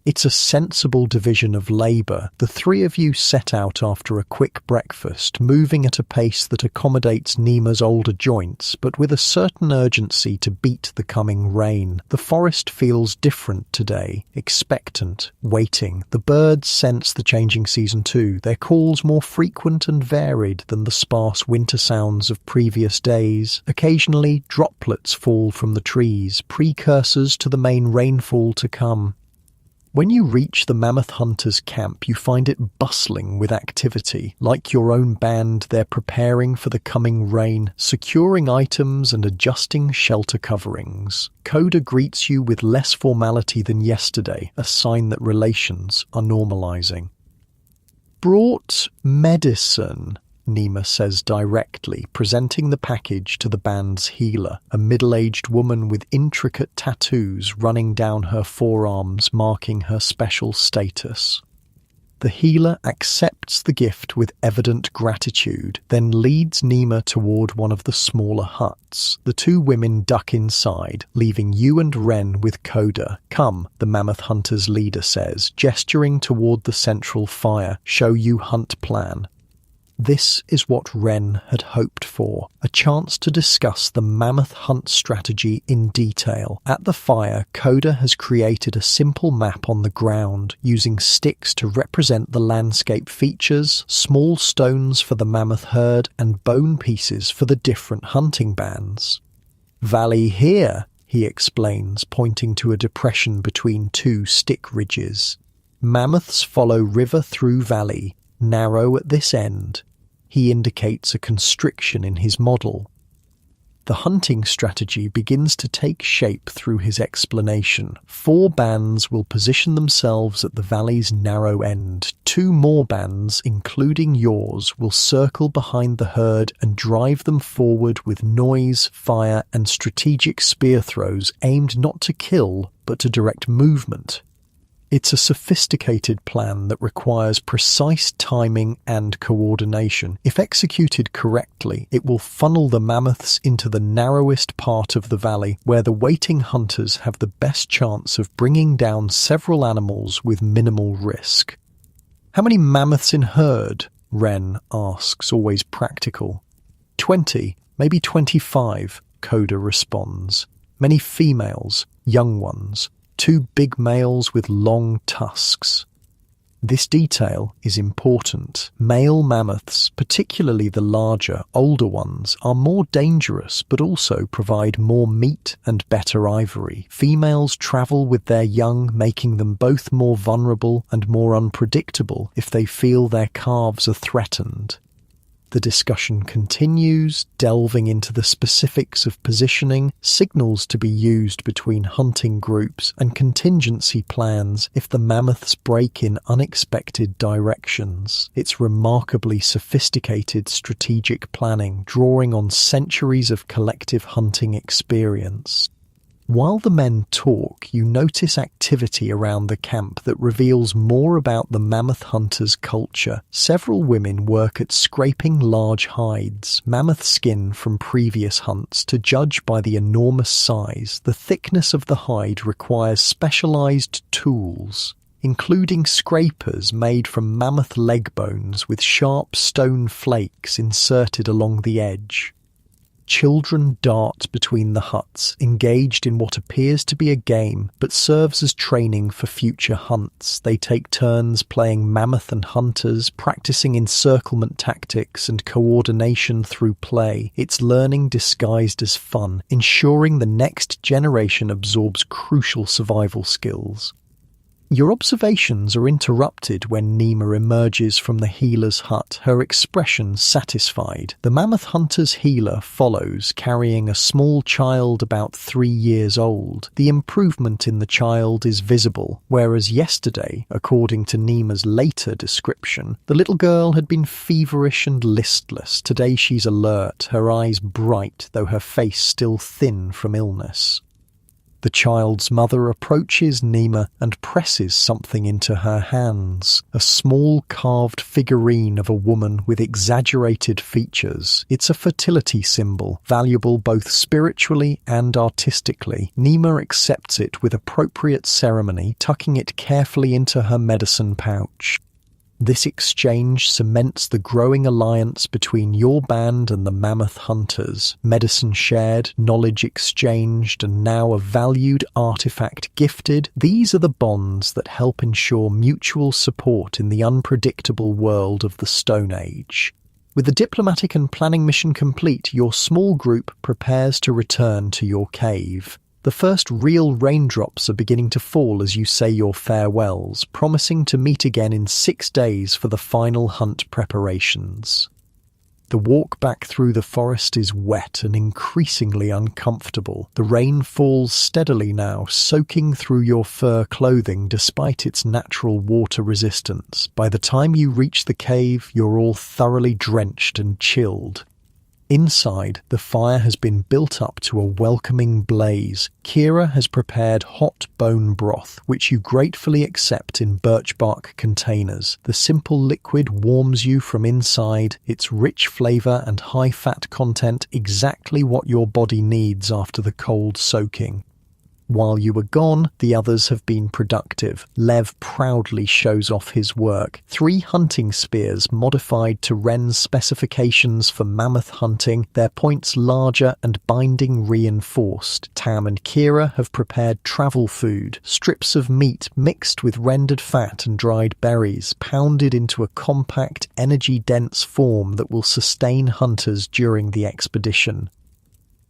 It's a sensible division of labour. The three of you set out after a quick breakfast, moving at a pace that accommodates Nima's older joints, but with a certain urgency to beat the coming rain. The forest feels different today, expectant, waiting. The birds sense the changing season too, their calls more frequent and varied than the sparse winter sounds of previous days. Occasionally, droplets fall from the trees, precursors to the main rainfall to come. When you reach the Mammoth Hunters' camp, you find it bustling with activity. Like your own band, they're preparing for the coming rain, securing items and adjusting shelter coverings. Coda greets you with less formality than yesterday, a sign that relations are normalizing. "Brought medicine," Nima says directly, presenting the package to the band's healer, a middle-aged woman with intricate tattoos running down her forearms marking her special status. The healer accepts the gift with evident gratitude, then leads Nima toward one of the smaller huts. The two women duck inside, leaving you and Ren with Coda. "Come," the Mammoth Hunter's leader says, gesturing toward the central fire. "Show you hunt plan." This is what Ren had hoped for, a chance to discuss the mammoth hunt strategy in detail. At the fire, Coda has created a simple map on the ground, using sticks to represent the landscape features, small stones for the mammoth herd, and bone pieces for the different hunting bands. "Valley here," he explains, pointing to a depression between two stick ridges. "Mammoths follow river through valley, narrow at this end." He indicates a constriction in his model. The hunting strategy begins to take shape through his explanation. 4 bands will position themselves at the valley's narrow end. 2 more bands, including yours, will circle behind the herd and drive them forward with noise, fire, and strategic spear throws aimed not to kill, but to direct movement. It's a sophisticated plan that requires precise timing and coordination. If executed correctly, it will funnel the mammoths into the narrowest part of the valley, where the waiting hunters have the best chance of bringing down several animals with minimal risk. "How many mammoths in herd?" Ren asks, always practical. 20, maybe 25, Coda responds. "Many females, young ones. 2 big males with long tusks." This detail is important. Male mammoths, particularly the larger, older ones, are more dangerous but also provide more meat and better ivory. Females travel with their young, making them both more vulnerable and more unpredictable if they feel their calves are threatened. The discussion continues, delving into the specifics of positioning, signals to be used between hunting groups, and contingency plans if the mammoths break in unexpected directions. It's remarkably sophisticated strategic planning, drawing on centuries of collective hunting experience. While the men talk, you notice activity around the camp that reveals more about the mammoth hunters' culture. Several women work at scraping large hides, mammoth skin from previous hunts. To judge by the enormous size, the thickness of the hide requires specialized tools, including scrapers made from mammoth leg bones with sharp stone flakes inserted along the edge. Children dart between the huts, engaged in what appears to be a game, but serves as training for future hunts. They take turns playing mammoth and hunters, practicing encirclement tactics and coordination through play. It's learning disguised as fun, ensuring the next generation absorbs crucial survival skills. Your observations are interrupted when Nima emerges from the healer's hut, her expression satisfied. The mammoth hunter's healer follows, carrying a small child about 3 years old. The improvement in the child is visible, whereas yesterday, according to Nima's later description, the little girl had been feverish and listless. Today she's alert, her eyes bright, though her face still thin from illness. The child's mother approaches Nima and presses something into her hands, a small carved figurine of a woman with exaggerated features. It's a fertility symbol, valuable both spiritually and artistically. Nima accepts it with appropriate ceremony, tucking it carefully into her medicine pouch. This exchange cements the growing alliance between your band and the Mammoth Hunters. Medicine shared, knowledge exchanged, and now a valued artifact gifted. These are the bonds that help ensure mutual support in the unpredictable world of the Stone Age. With the diplomatic and planning mission complete, your small group prepares to return to your cave. The first real raindrops are beginning to fall as you say your farewells, promising to meet again in 6 days for the final hunt preparations. The walk back through the forest is wet and increasingly uncomfortable. The rain falls steadily now, soaking through your fur clothing despite its natural water resistance. By the time you reach the cave, you're all thoroughly drenched and chilled. Inside, the fire has been built up to a welcoming blaze. Kira has prepared hot bone broth, which you gratefully accept in birch bark containers. The simple liquid warms you from inside, its rich flavor and high fat content exactly what your body needs after the cold soaking. While you were gone, the others have been productive. Lev proudly shows off his work. 3 hunting spears modified to Ren's specifications for mammoth hunting, their points larger and binding reinforced. Tam and Kira have prepared travel food, strips of meat mixed with rendered fat and dried berries, pounded into a compact, energy-dense form that will sustain hunters during the expedition.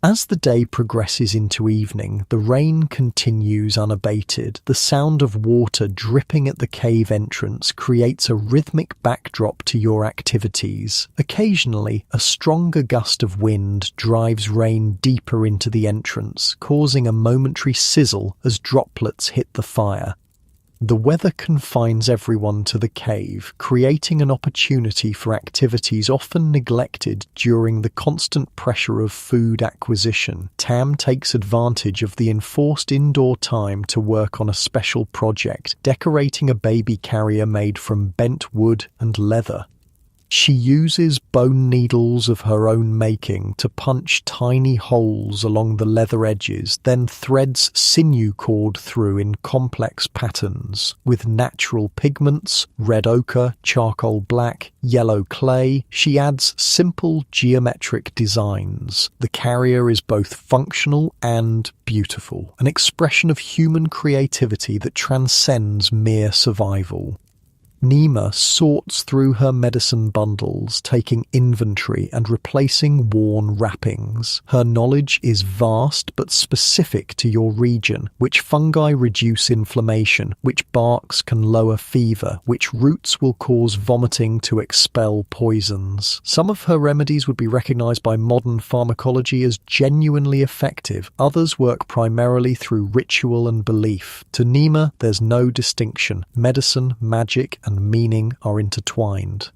As the day progresses into evening, the rain continues unabated. The sound of water dripping at the cave entrance creates a rhythmic backdrop to your activities. Occasionally, a stronger gust of wind drives rain deeper into the entrance, causing a momentary sizzle as droplets hit the fire. The weather confines everyone to the cave, creating an opportunity for activities often neglected during the constant pressure of food acquisition. Tam takes advantage of the enforced indoor time to work on a special project, decorating a baby carrier made from bent wood and leather. She uses bone needles of her own making to punch tiny holes along the leather edges, then threads sinew cord through in complex patterns. With natural pigments, red ochre, charcoal black, yellow clay, she adds simple geometric designs. The carrier is both functional and beautiful, an expression of human creativity that transcends mere survival. Nima sorts through her medicine bundles, taking inventory and replacing worn wrappings. Her knowledge is vast but specific to your region. Which fungi reduce inflammation, which barks can lower fever, which roots will cause vomiting to expel poisons. Some of her remedies would be recognized by modern pharmacology as genuinely effective. Others work primarily through ritual and belief. To Nima, there's no distinction. Medicine, magic, and meaning are intertwined.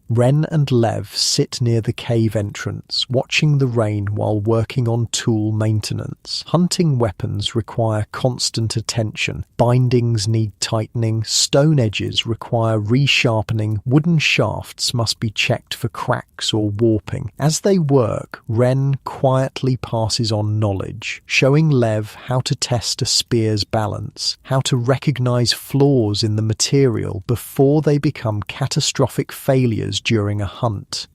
Ren and Lev sit near the cave entrance, watching the rain while working on tool maintenance. Hunting weapons require constant attention. Bindings need tightening. Stone edges require resharpening. Wooden shafts must be checked for cracks or warping. As they work, Ren quietly passes on knowledge, showing Lev how to test a spear's balance, how to recognize flaws in the material before they become catastrophic failures during a hunt.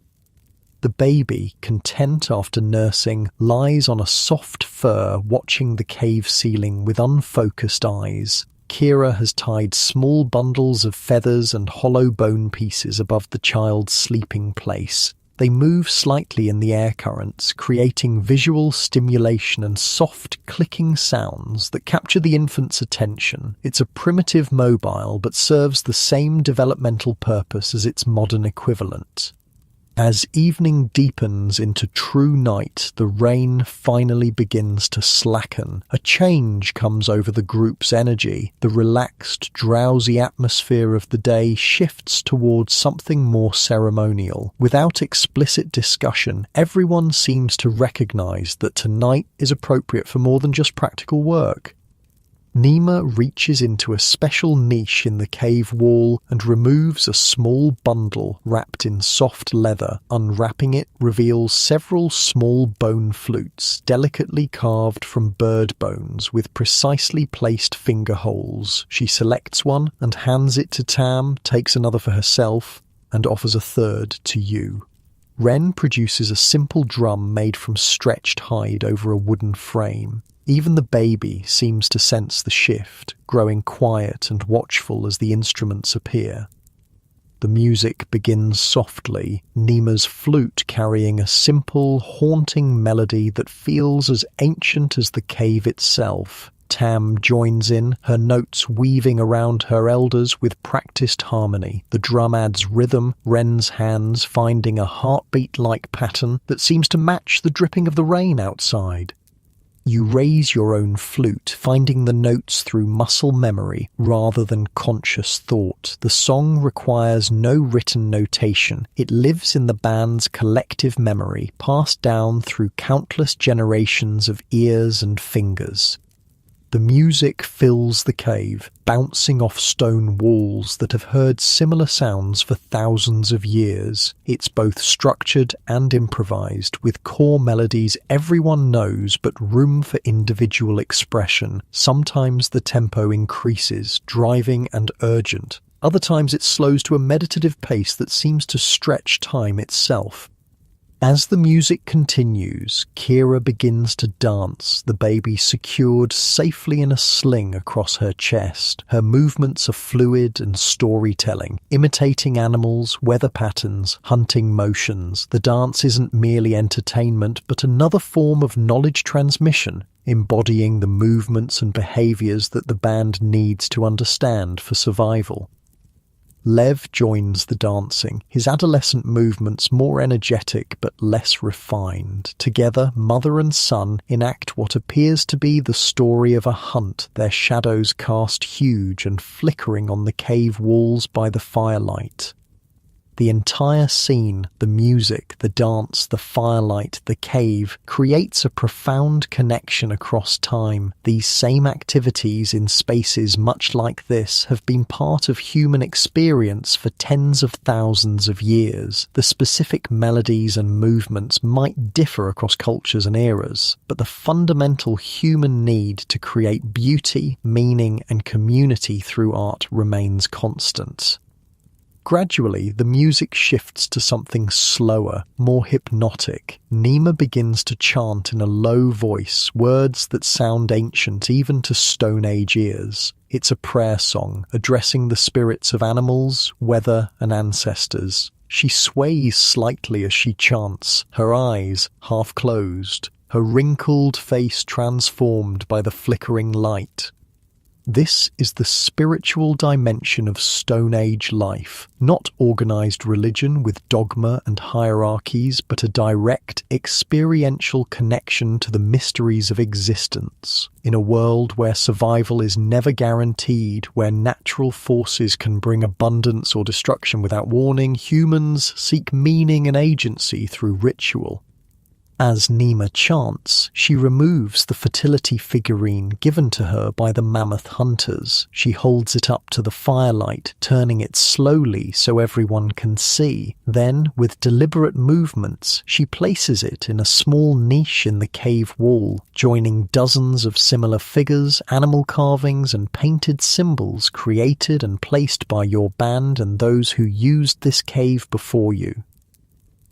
The baby, content after nursing, lies on a soft fur watching the cave ceiling with unfocused eyes. Kira has tied small bundles of feathers and hollow bone pieces above the child's sleeping place. They move slightly in the air currents, creating visual stimulation and soft clicking sounds that capture the infant's attention. It's a primitive mobile but serves the same developmental purpose as its modern equivalent. As evening deepens into true night, the rain finally begins to slacken. A change comes over the group's energy. The relaxed, drowsy atmosphere of the day shifts towards something more ceremonial. Without explicit discussion, everyone seems to recognize that tonight is appropriate for more than just practical work. Nima reaches into a special niche in the cave wall and removes a small bundle wrapped in soft leather. Unwrapping it reveals several small bone flutes, delicately carved from bird bones with precisely placed finger holes. She selects one and hands it to Tam, takes another for herself, and offers a third to you. Ren produces a simple drum made from stretched hide over a wooden frame. Even the baby seems to sense the shift, growing quiet and watchful as the instruments appear. The music begins softly, Nima's flute carrying a simple, haunting melody that feels as ancient as the cave itself. Tam joins in, her notes weaving around her elders with practiced harmony. The drum adds rhythm, Ren's hands finding a heartbeat-like pattern that seems to match the dripping of the rain outside. You raise your own flute, finding the notes through muscle memory rather than conscious thought. The song requires no written notation. It lives in the band's collective memory, passed down through countless generations of ears and fingers. The music fills the cave, bouncing off stone walls that have heard similar sounds for thousands of years. It's both structured and improvised, with core melodies everyone knows but room for individual expression. Sometimes the tempo increases, driving and urgent. Other times it slows to a meditative pace that seems to stretch time itself. As the music continues, Kira begins to dance, the baby secured safely in a sling across her chest. Her movements are fluid and storytelling, imitating animals, weather patterns, hunting motions. The dance isn't merely entertainment, but another form of knowledge transmission, embodying the movements and behaviors that the band needs to understand for survival. Lev joins the dancing, his adolescent movements more energetic but less refined. Together, mother and son enact what appears to be the story of a hunt, their shadows cast huge and flickering on the cave walls by the firelight. The entire scene, the music, the dance, the firelight, the cave, creates a profound connection across time. These same activities in spaces much like this have been part of human experience for tens of thousands of years. The specific melodies and movements might differ across cultures and eras, but the fundamental human need to create beauty, meaning, and community through art remains constant. Gradually, the music shifts to something slower, more hypnotic. Nima begins to chant in a low voice, words that sound ancient even to Stone Age ears. It's a prayer song, addressing the spirits of animals, weather, and ancestors. She sways slightly as she chants, her eyes half closed, her wrinkled face transformed by the flickering light. This is the spiritual dimension of Stone Age life, not organized religion with dogma and hierarchies, but a direct, experiential connection to the mysteries of existence. In a world where survival is never guaranteed, where natural forces can bring abundance or destruction without warning, humans seek meaning and agency through ritual. As Nima chants, she removes the fertility figurine given to her by the mammoth hunters. She holds it up to the firelight, turning it slowly so everyone can see. Then, with deliberate movements, she places it in a small niche in the cave wall, joining dozens of similar figures, animal carvings, and painted symbols created and placed by your band and those who used this cave before you.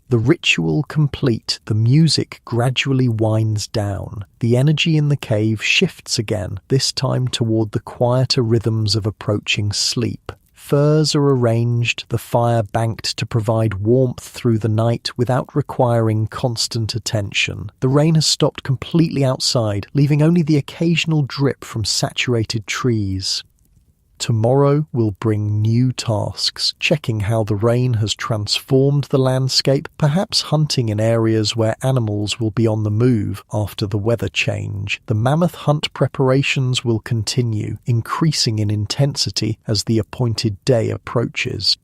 The ritual complete, the music gradually winds down. The energy in the cave shifts again, this time toward the quieter rhythms of approaching sleep. Furs are arranged, the fire banked to provide warmth through the night without requiring constant attention. The rain has stopped completely outside, leaving only the occasional drip from saturated trees. Tomorrow will bring new tasks, checking how the rain has transformed the landscape, perhaps hunting in areas where animals will be on the move after the weather change. The mammoth hunt preparations will continue, increasing in intensity as the appointed day approaches.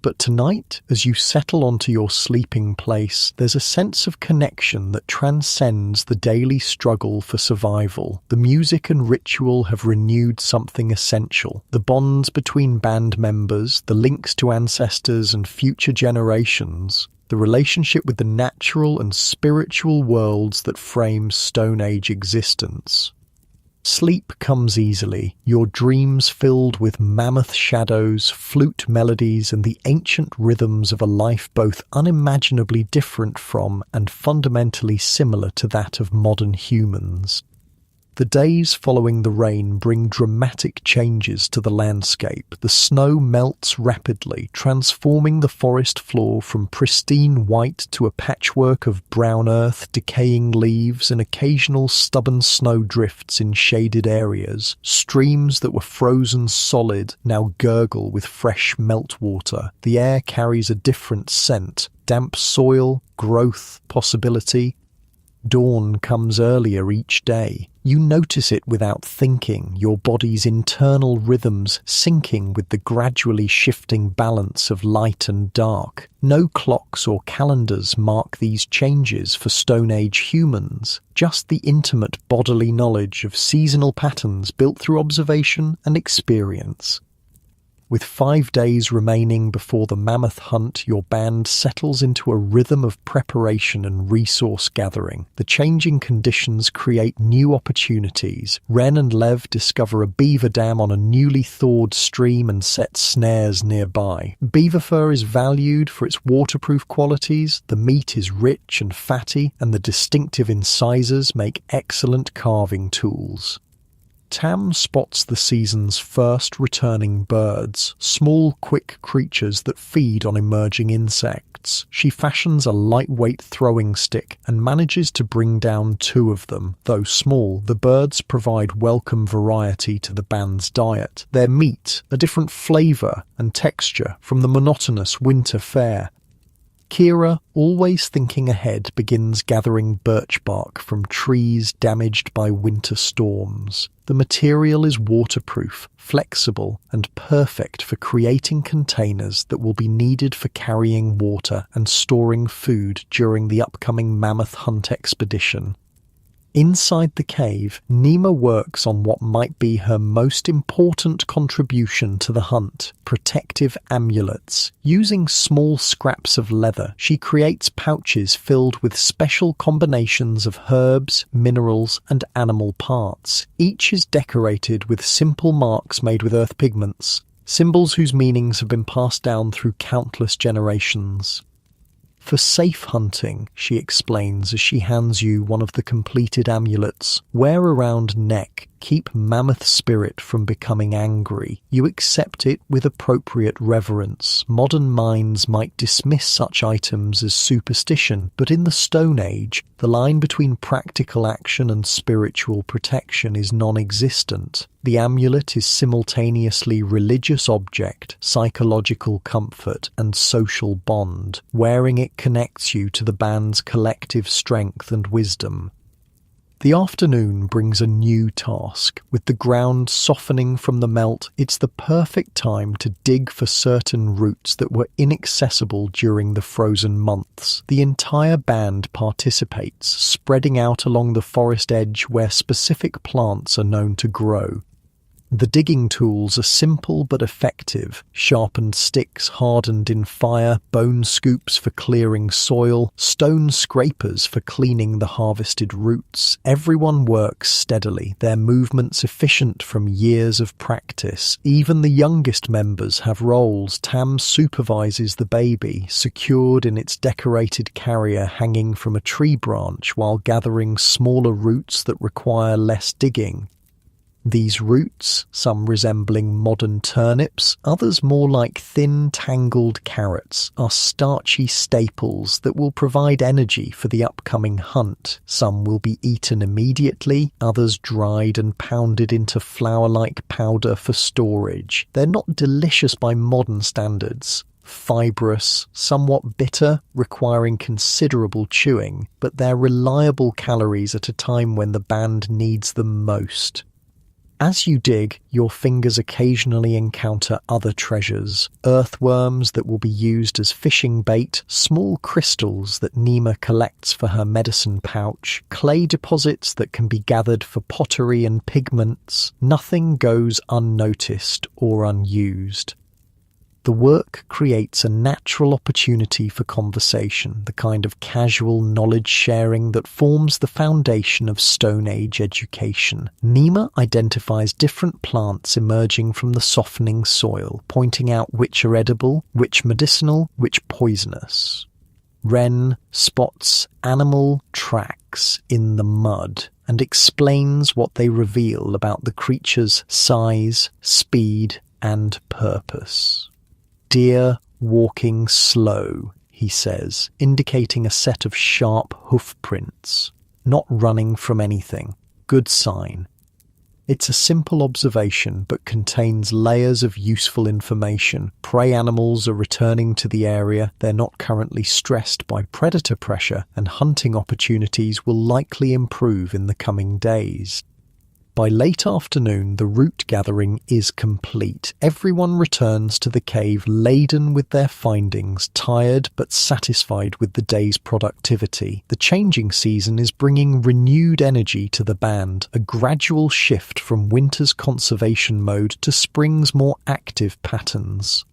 But tonight, as you settle onto your sleeping place, there's a sense of connection that transcends the daily struggle for survival. The music and ritual have renewed something essential. The bonds between band members, the links to ancestors and future generations, the relationship with the natural and spiritual worlds that frame Stone Age existence. Sleep comes easily, your dreams filled with mammoth shadows, flute melodies, and the ancient rhythms of a life both unimaginably different from and fundamentally similar to that of modern humans. The days following the rain bring dramatic changes to the landscape. The snow melts rapidly, transforming the forest floor from pristine white to a patchwork of brown earth, decaying leaves, and occasional stubborn snow drifts in shaded areas. Streams that were frozen solid now gurgle with fresh meltwater. The air carries a different scent: damp soil, growth, possibility. Dawn comes earlier each day. You notice it without thinking, your body's internal rhythms syncing with the gradually shifting balance of light and dark. No clocks or calendars mark these changes for Stone Age humans, just the intimate bodily knowledge of seasonal patterns built through observation and experience. With 5 days remaining before the mammoth hunt, your band settles into a rhythm of preparation and resource gathering. The changing conditions create new opportunities. Ren and Lev discover a beaver dam on a newly thawed stream and set snares nearby. Beaver fur is valued for its waterproof qualities, the meat is rich and fatty, and the distinctive incisors make excellent carving tools. Tam spots the season's first returning birds, small, quick creatures that feed on emerging insects. She fashions a lightweight throwing stick and manages to bring down 2 of them. Though small, the birds provide welcome variety to the band's diet. Their meat, a different flavour and texture from the monotonous winter fare. Kira, always thinking ahead, begins gathering birch bark from trees damaged by winter storms. The material is waterproof, flexible, and perfect for creating containers that will be needed for carrying water and storing food during the upcoming mammoth hunt expedition. Inside the cave, Nima works on what might be her most important contribution to the hunt: protective amulets. Using small scraps of leather, she creates pouches filled with special combinations of herbs, minerals, and animal parts. Each is decorated with simple marks made with earth pigments, symbols whose meanings have been passed down through countless generations. For safe hunting, she explains as she hands you one of the completed amulets. Wear around neck, keep mammoth spirit from becoming angry. You accept it with appropriate reverence. Modern minds might dismiss such items as superstition, but in the Stone Age, the line between practical action and spiritual protection is non-existent. The amulet is simultaneously religious object, psychological comfort, and social bond. Wearing it connects you to the band's collective strength and wisdom. The afternoon brings a new task. With the ground softening from the melt, it's the perfect time to dig for certain routes that were inaccessible during the frozen months. The entire band participates, spreading out along the forest edge where specific plants are known to grow. The digging tools are simple but effective: sharpened sticks hardened in fire, bone scoops for clearing soil, stone scrapers for cleaning the harvested roots. Everyone works steadily, their movements efficient from years of practice. Even the youngest members have roles. Tam supervises the baby, secured in its decorated carrier hanging from a tree branch while gathering smaller roots that require less digging. These roots, some resembling modern turnips, others more like thin, tangled carrots, are starchy staples that will provide energy for the upcoming hunt. Some will be eaten immediately, others dried and pounded into flour-like powder for storage. They're not delicious by modern standards. Fibrous, somewhat bitter, requiring considerable chewing, but they're reliable calories at a time when the band needs them most. As you dig, your fingers occasionally encounter other treasures. Earthworms that will be used as fishing bait, small crystals that Nima collects for her medicine pouch, clay deposits that can be gathered for pottery and pigments. Nothing goes unnoticed or unused. The work creates a natural opportunity for conversation, the kind of casual knowledge sharing that forms the foundation of Stone Age education. Nima identifies different plants emerging from the softening soil, pointing out which are edible, which medicinal, which poisonous. Wren spots animal tracks in the mud and explains what they reveal about the creature's size, speed, and purpose. Deer walking slow, he says, indicating a set of sharp hoof prints. Not running from anything. Good sign. It's a simple observation, but contains layers of useful information. Prey animals are returning to the area, they're not currently stressed by predator pressure, and hunting opportunities will likely improve in the coming days. By late afternoon, the root gathering is complete. Everyone returns to the cave laden with their findings, tired but satisfied with the day's productivity. The changing season is bringing renewed energy to the band, a gradual shift from winter's conservation mode to spring's more active patterns.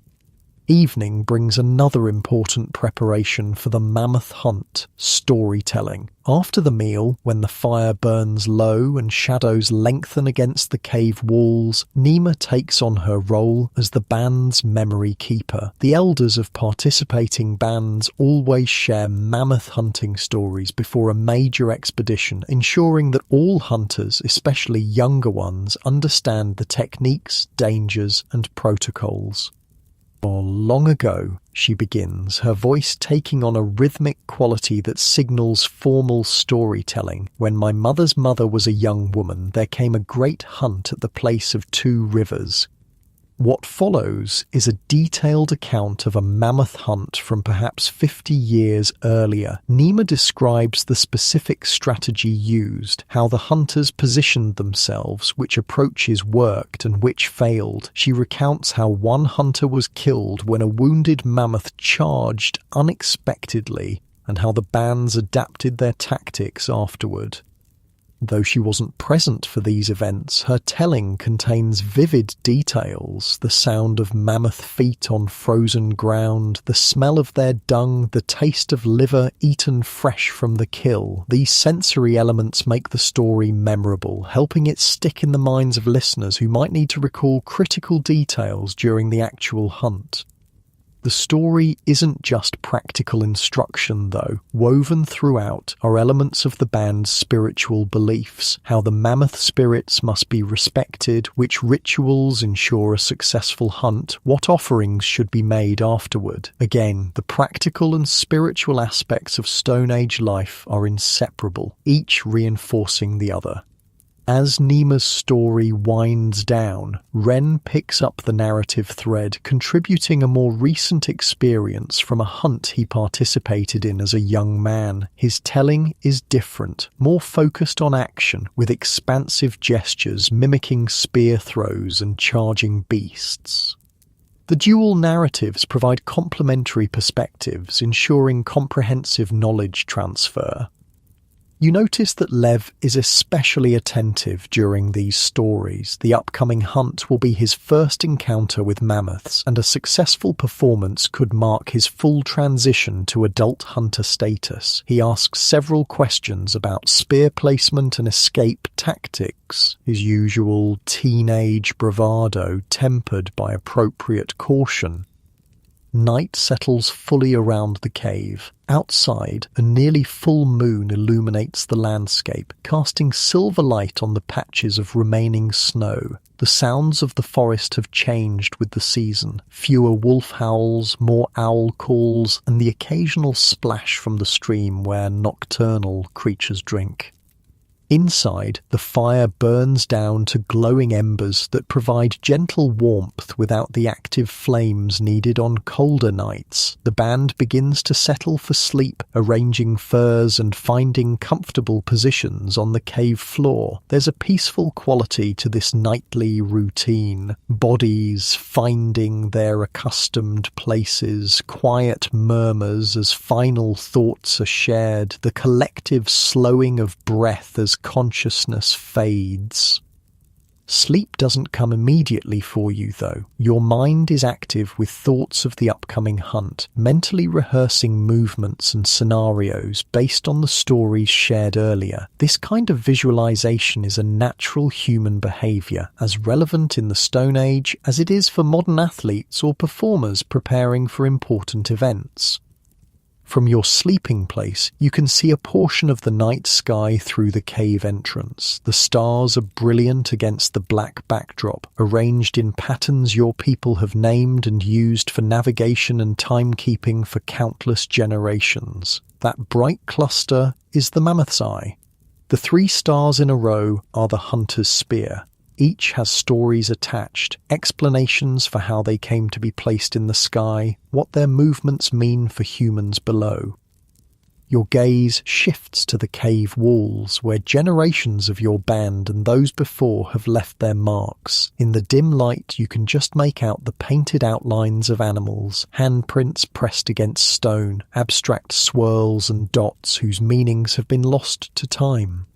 Evening brings another important preparation for the mammoth hunt, storytelling. After the meal, when the fire burns low and shadows lengthen against the cave walls, Nima takes on her role as the band's memory keeper. The elders of participating bands always share mammoth hunting stories before a major expedition, ensuring that all hunters, especially younger ones, understand the techniques, dangers, and protocols. Long ago, she begins, her voice taking on a rhythmic quality that signals formal storytelling. When my mother's mother was a young woman, there came a great hunt at the place of 2 rivers. What follows is a detailed account of a mammoth hunt from perhaps 50 years earlier. Nima describes the specific strategy used, how the hunters positioned themselves, which approaches worked and which failed. She recounts how one hunter was killed when a wounded mammoth charged unexpectedly, and how the bands adapted their tactics afterward. Though she wasn't present for these events, her telling contains vivid details: the sound of mammoth feet on frozen ground, the smell of their dung, the taste of liver eaten fresh from the kill. These sensory elements make the story memorable, helping it stick in the minds of listeners who might need to recall critical details during the actual hunt. The story isn't just practical instruction, though. Woven throughout are elements of the band's spiritual beliefs, how the mammoth spirits must be respected, which rituals ensure a successful hunt, what offerings should be made afterward. Again, the practical and spiritual aspects of Stone Age life are inseparable, each reinforcing the other. As Nima's story winds down, Wren picks up the narrative thread, contributing a more recent experience from a hunt he participated in as a young man. His telling is different, more focused on action, with expansive gestures mimicking spear throws and charging beasts. The dual narratives provide complementary perspectives, ensuring comprehensive knowledge transfer. You notice that Lev is especially attentive during these stories. The upcoming hunt will be his first encounter with mammoths, and a successful performance could mark his full transition to adult hunter status. He asks several questions about spear placement and escape tactics, his usual teenage bravado tempered by appropriate caution. Night settles fully around the cave. Outside, a nearly full moon illuminates the landscape, casting silver light on the patches of remaining snow. The sounds of the forest have changed with the season. Fewer wolf howls, more owl calls, and the occasional splash from the stream where nocturnal creatures drink. Inside, the fire burns down to glowing embers that provide gentle warmth without the active flames needed on colder nights. The band begins to settle for sleep, arranging furs and finding comfortable positions on the cave floor. There's a peaceful quality to this nightly routine. Bodies finding their accustomed places, quiet murmurs as final thoughts are shared, the collective slowing of breath as consciousness fades. Sleep doesn't come immediately for you, though. Your mind is active with thoughts of the upcoming hunt, mentally rehearsing movements and scenarios based on the stories shared earlier. This kind of visualization is a natural human behavior, as relevant in the Stone Age as it is for modern athletes or performers preparing for important events. From your sleeping place, you can see a portion of the night sky through the cave entrance. The stars are brilliant against the black backdrop, arranged in patterns your people have named and used for navigation and timekeeping for countless generations. That bright cluster is the Mammoth's Eye. The 3 stars in a row are the hunter's spear. Each has stories attached, explanations for how they came to be placed in the sky, what their movements mean for humans below. Your gaze shifts to the cave walls, where generations of your band and those before have left their marks. In the dim light, you can just make out the painted outlines of animals, handprints pressed against stone, abstract swirls and dots whose meanings have been lost to time.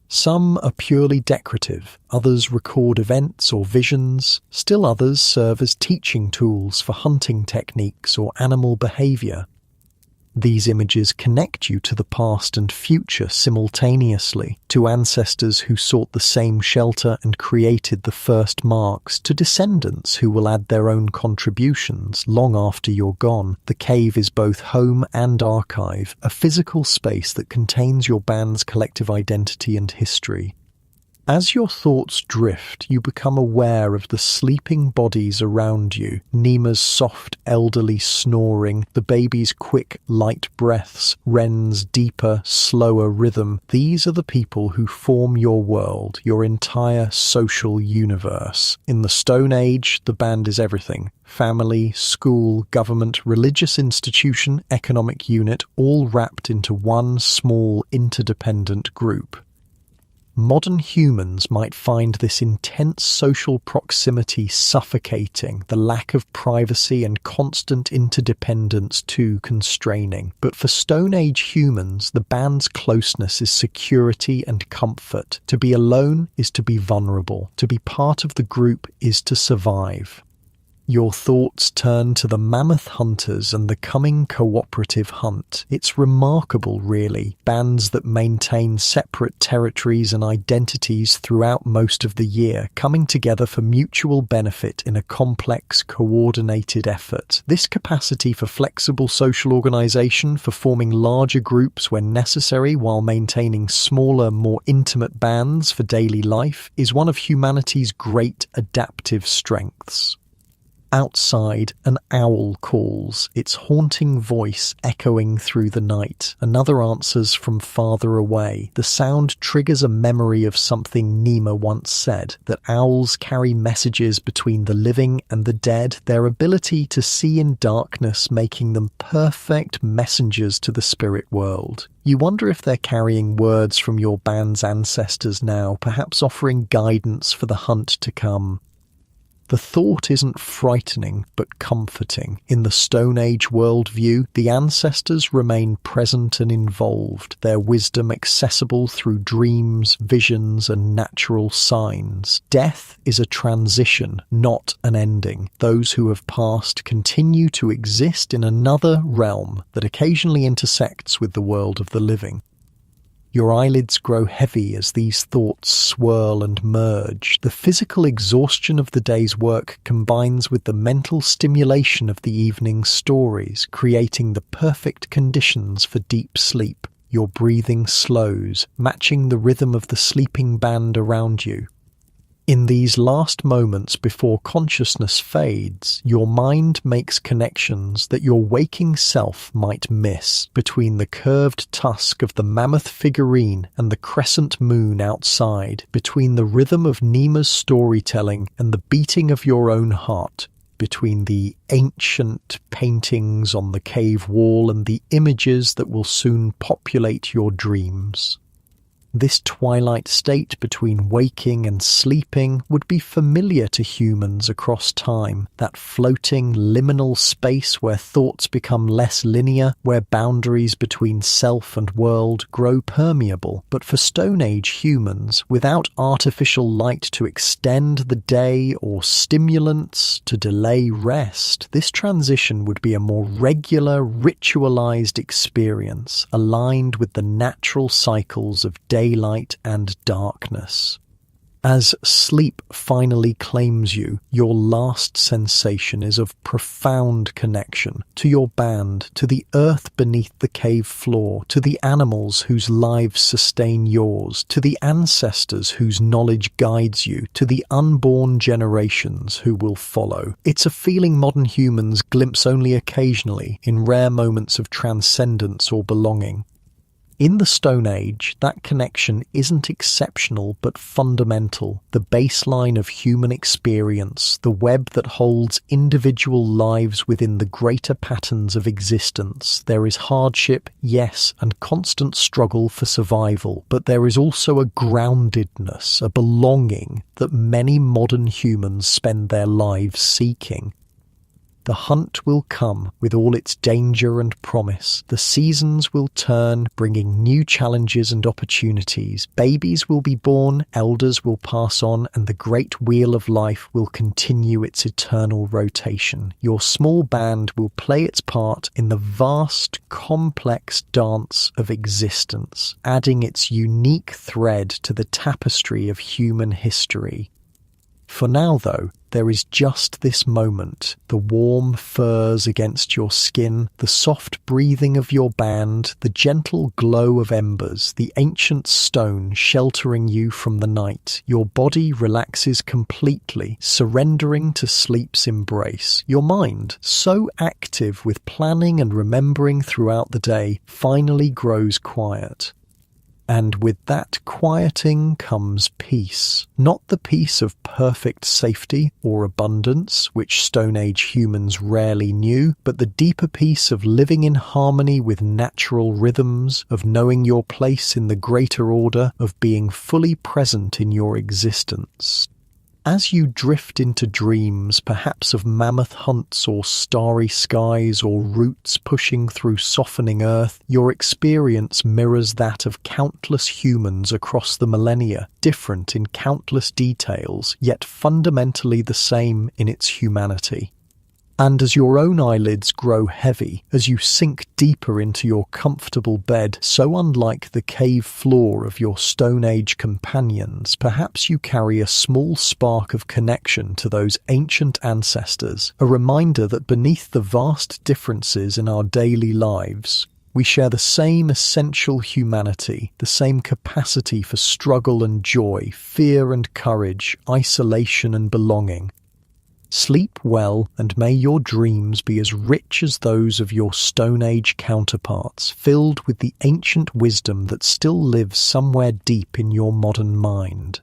Some are purely decorative, others record events or visions, still others serve as teaching tools for hunting techniques or animal behavior. These images connect you to the past and future simultaneously, to ancestors who sought the same shelter and created the first marks, to descendants who will add their own contributions long after you're gone. The cave is both home and archive, a physical space that contains your band's collective identity and history. As your thoughts drift, you become aware of the sleeping bodies around you, Nima's soft, elderly snoring, the baby's quick, light breaths, Ren's deeper, slower rhythm. These are the people who form your world, your entire social universe. In the Stone Age, the band is everything. Family, school, government, religious institution, economic unit, all wrapped into one small, interdependent group. Modern humans might find this intense social proximity suffocating, the lack of privacy and constant interdependence too constraining. But for Stone Age humans, the band's closeness is security and comfort. To be alone is to be vulnerable. To be part of the group is to survive. Your thoughts turn to the mammoth hunters and the coming cooperative hunt. It's remarkable, really. Bands that maintain separate territories and identities throughout most of the year, coming together for mutual benefit in a complex, coordinated effort. This capacity for flexible social organization, for forming larger groups when necessary while maintaining smaller, more intimate bands for daily life, is one of humanity's great adaptive strengths. Outside, an owl calls, its haunting voice echoing through the night. Another answers from farther away. The sound triggers a memory of something Nima once said, that owls carry messages between the living and the dead, their ability to see in darkness making them perfect messengers to the spirit world. You wonder if they're carrying words from your band's ancestors now, perhaps offering guidance for the hunt to come. The thought isn't frightening, but comforting. In the Stone Age worldview, the ancestors remain present and involved, their wisdom accessible through dreams, visions, and natural signs. Death is a transition, not an ending. Those who have passed continue to exist in another realm that occasionally intersects with the world of the living. Your eyelids grow heavy as these thoughts swirl and merge. The physical exhaustion of the day's work combines with the mental stimulation of the evening's stories, creating the perfect conditions for deep sleep. Your breathing slows, matching the rhythm of the sleeping band around you. In these last moments before consciousness fades, your mind makes connections that your waking self might miss between the curved tusk of the mammoth figurine and the crescent moon outside, between the rhythm of Nima's storytelling and the beating of your own heart, between the ancient paintings on the cave wall and the images that will soon populate your dreams. This twilight state between waking and sleeping would be familiar to humans across time, that floating liminal space where thoughts become less linear, where boundaries between self and world grow permeable. But for Stone Age humans, without artificial light to extend the day or stimulants to delay rest, this transition would be a more regular, ritualized experience, aligned with the natural cycles of daylight and darkness. As sleep finally claims you, your last sensation is of profound connection to your band, to the earth beneath the cave floor, to the animals whose lives sustain yours, to the ancestors whose knowledge guides you, to the unborn generations who will follow. It's a feeling modern humans glimpse only occasionally in rare moments of transcendence or belonging. In the Stone Age, that connection isn't exceptional but fundamental, the baseline of human experience, the web that holds individual lives within the greater patterns of existence. There is hardship, yes, and constant struggle for survival, but there is also a groundedness, a belonging that many modern humans spend their lives seeking. The hunt will come with all its danger and promise. The seasons will turn, bringing new challenges and opportunities. Babies will be born, elders will pass on, and the great wheel of life will continue its eternal rotation. Your small band will play its part in the vast, complex dance of existence, adding its unique thread to the tapestry of human history. For now, though, there is just this moment, the warm furs against your skin, the soft breathing of your band, the gentle glow of embers, the ancient stone sheltering you from the night. Your body relaxes completely, surrendering to sleep's embrace. Your mind, so active with planning and remembering throughout the day, finally grows quiet. And with that quieting comes peace. Not the peace of perfect safety or abundance, which Stone Age humans rarely knew, but the deeper peace of living in harmony with natural rhythms, of knowing your place in the greater order, of being fully present in your existence. As you drift into dreams, perhaps of mammoth hunts or starry skies or roots pushing through softening earth, your experience mirrors that of countless humans across the millennia, different in countless details, yet fundamentally the same in its humanity. And as your own eyelids grow heavy, as you sink deeper into your comfortable bed, so unlike the cave floor of your Stone Age companions, perhaps you carry a small spark of connection to those ancient ancestors, a reminder that beneath the vast differences in our daily lives, we share the same essential humanity, the same capacity for struggle and joy, fear and courage, isolation and belonging. Sleep well, and may your dreams be as rich as those of your Stone Age counterparts, filled with the ancient wisdom that still lives somewhere deep in your modern mind.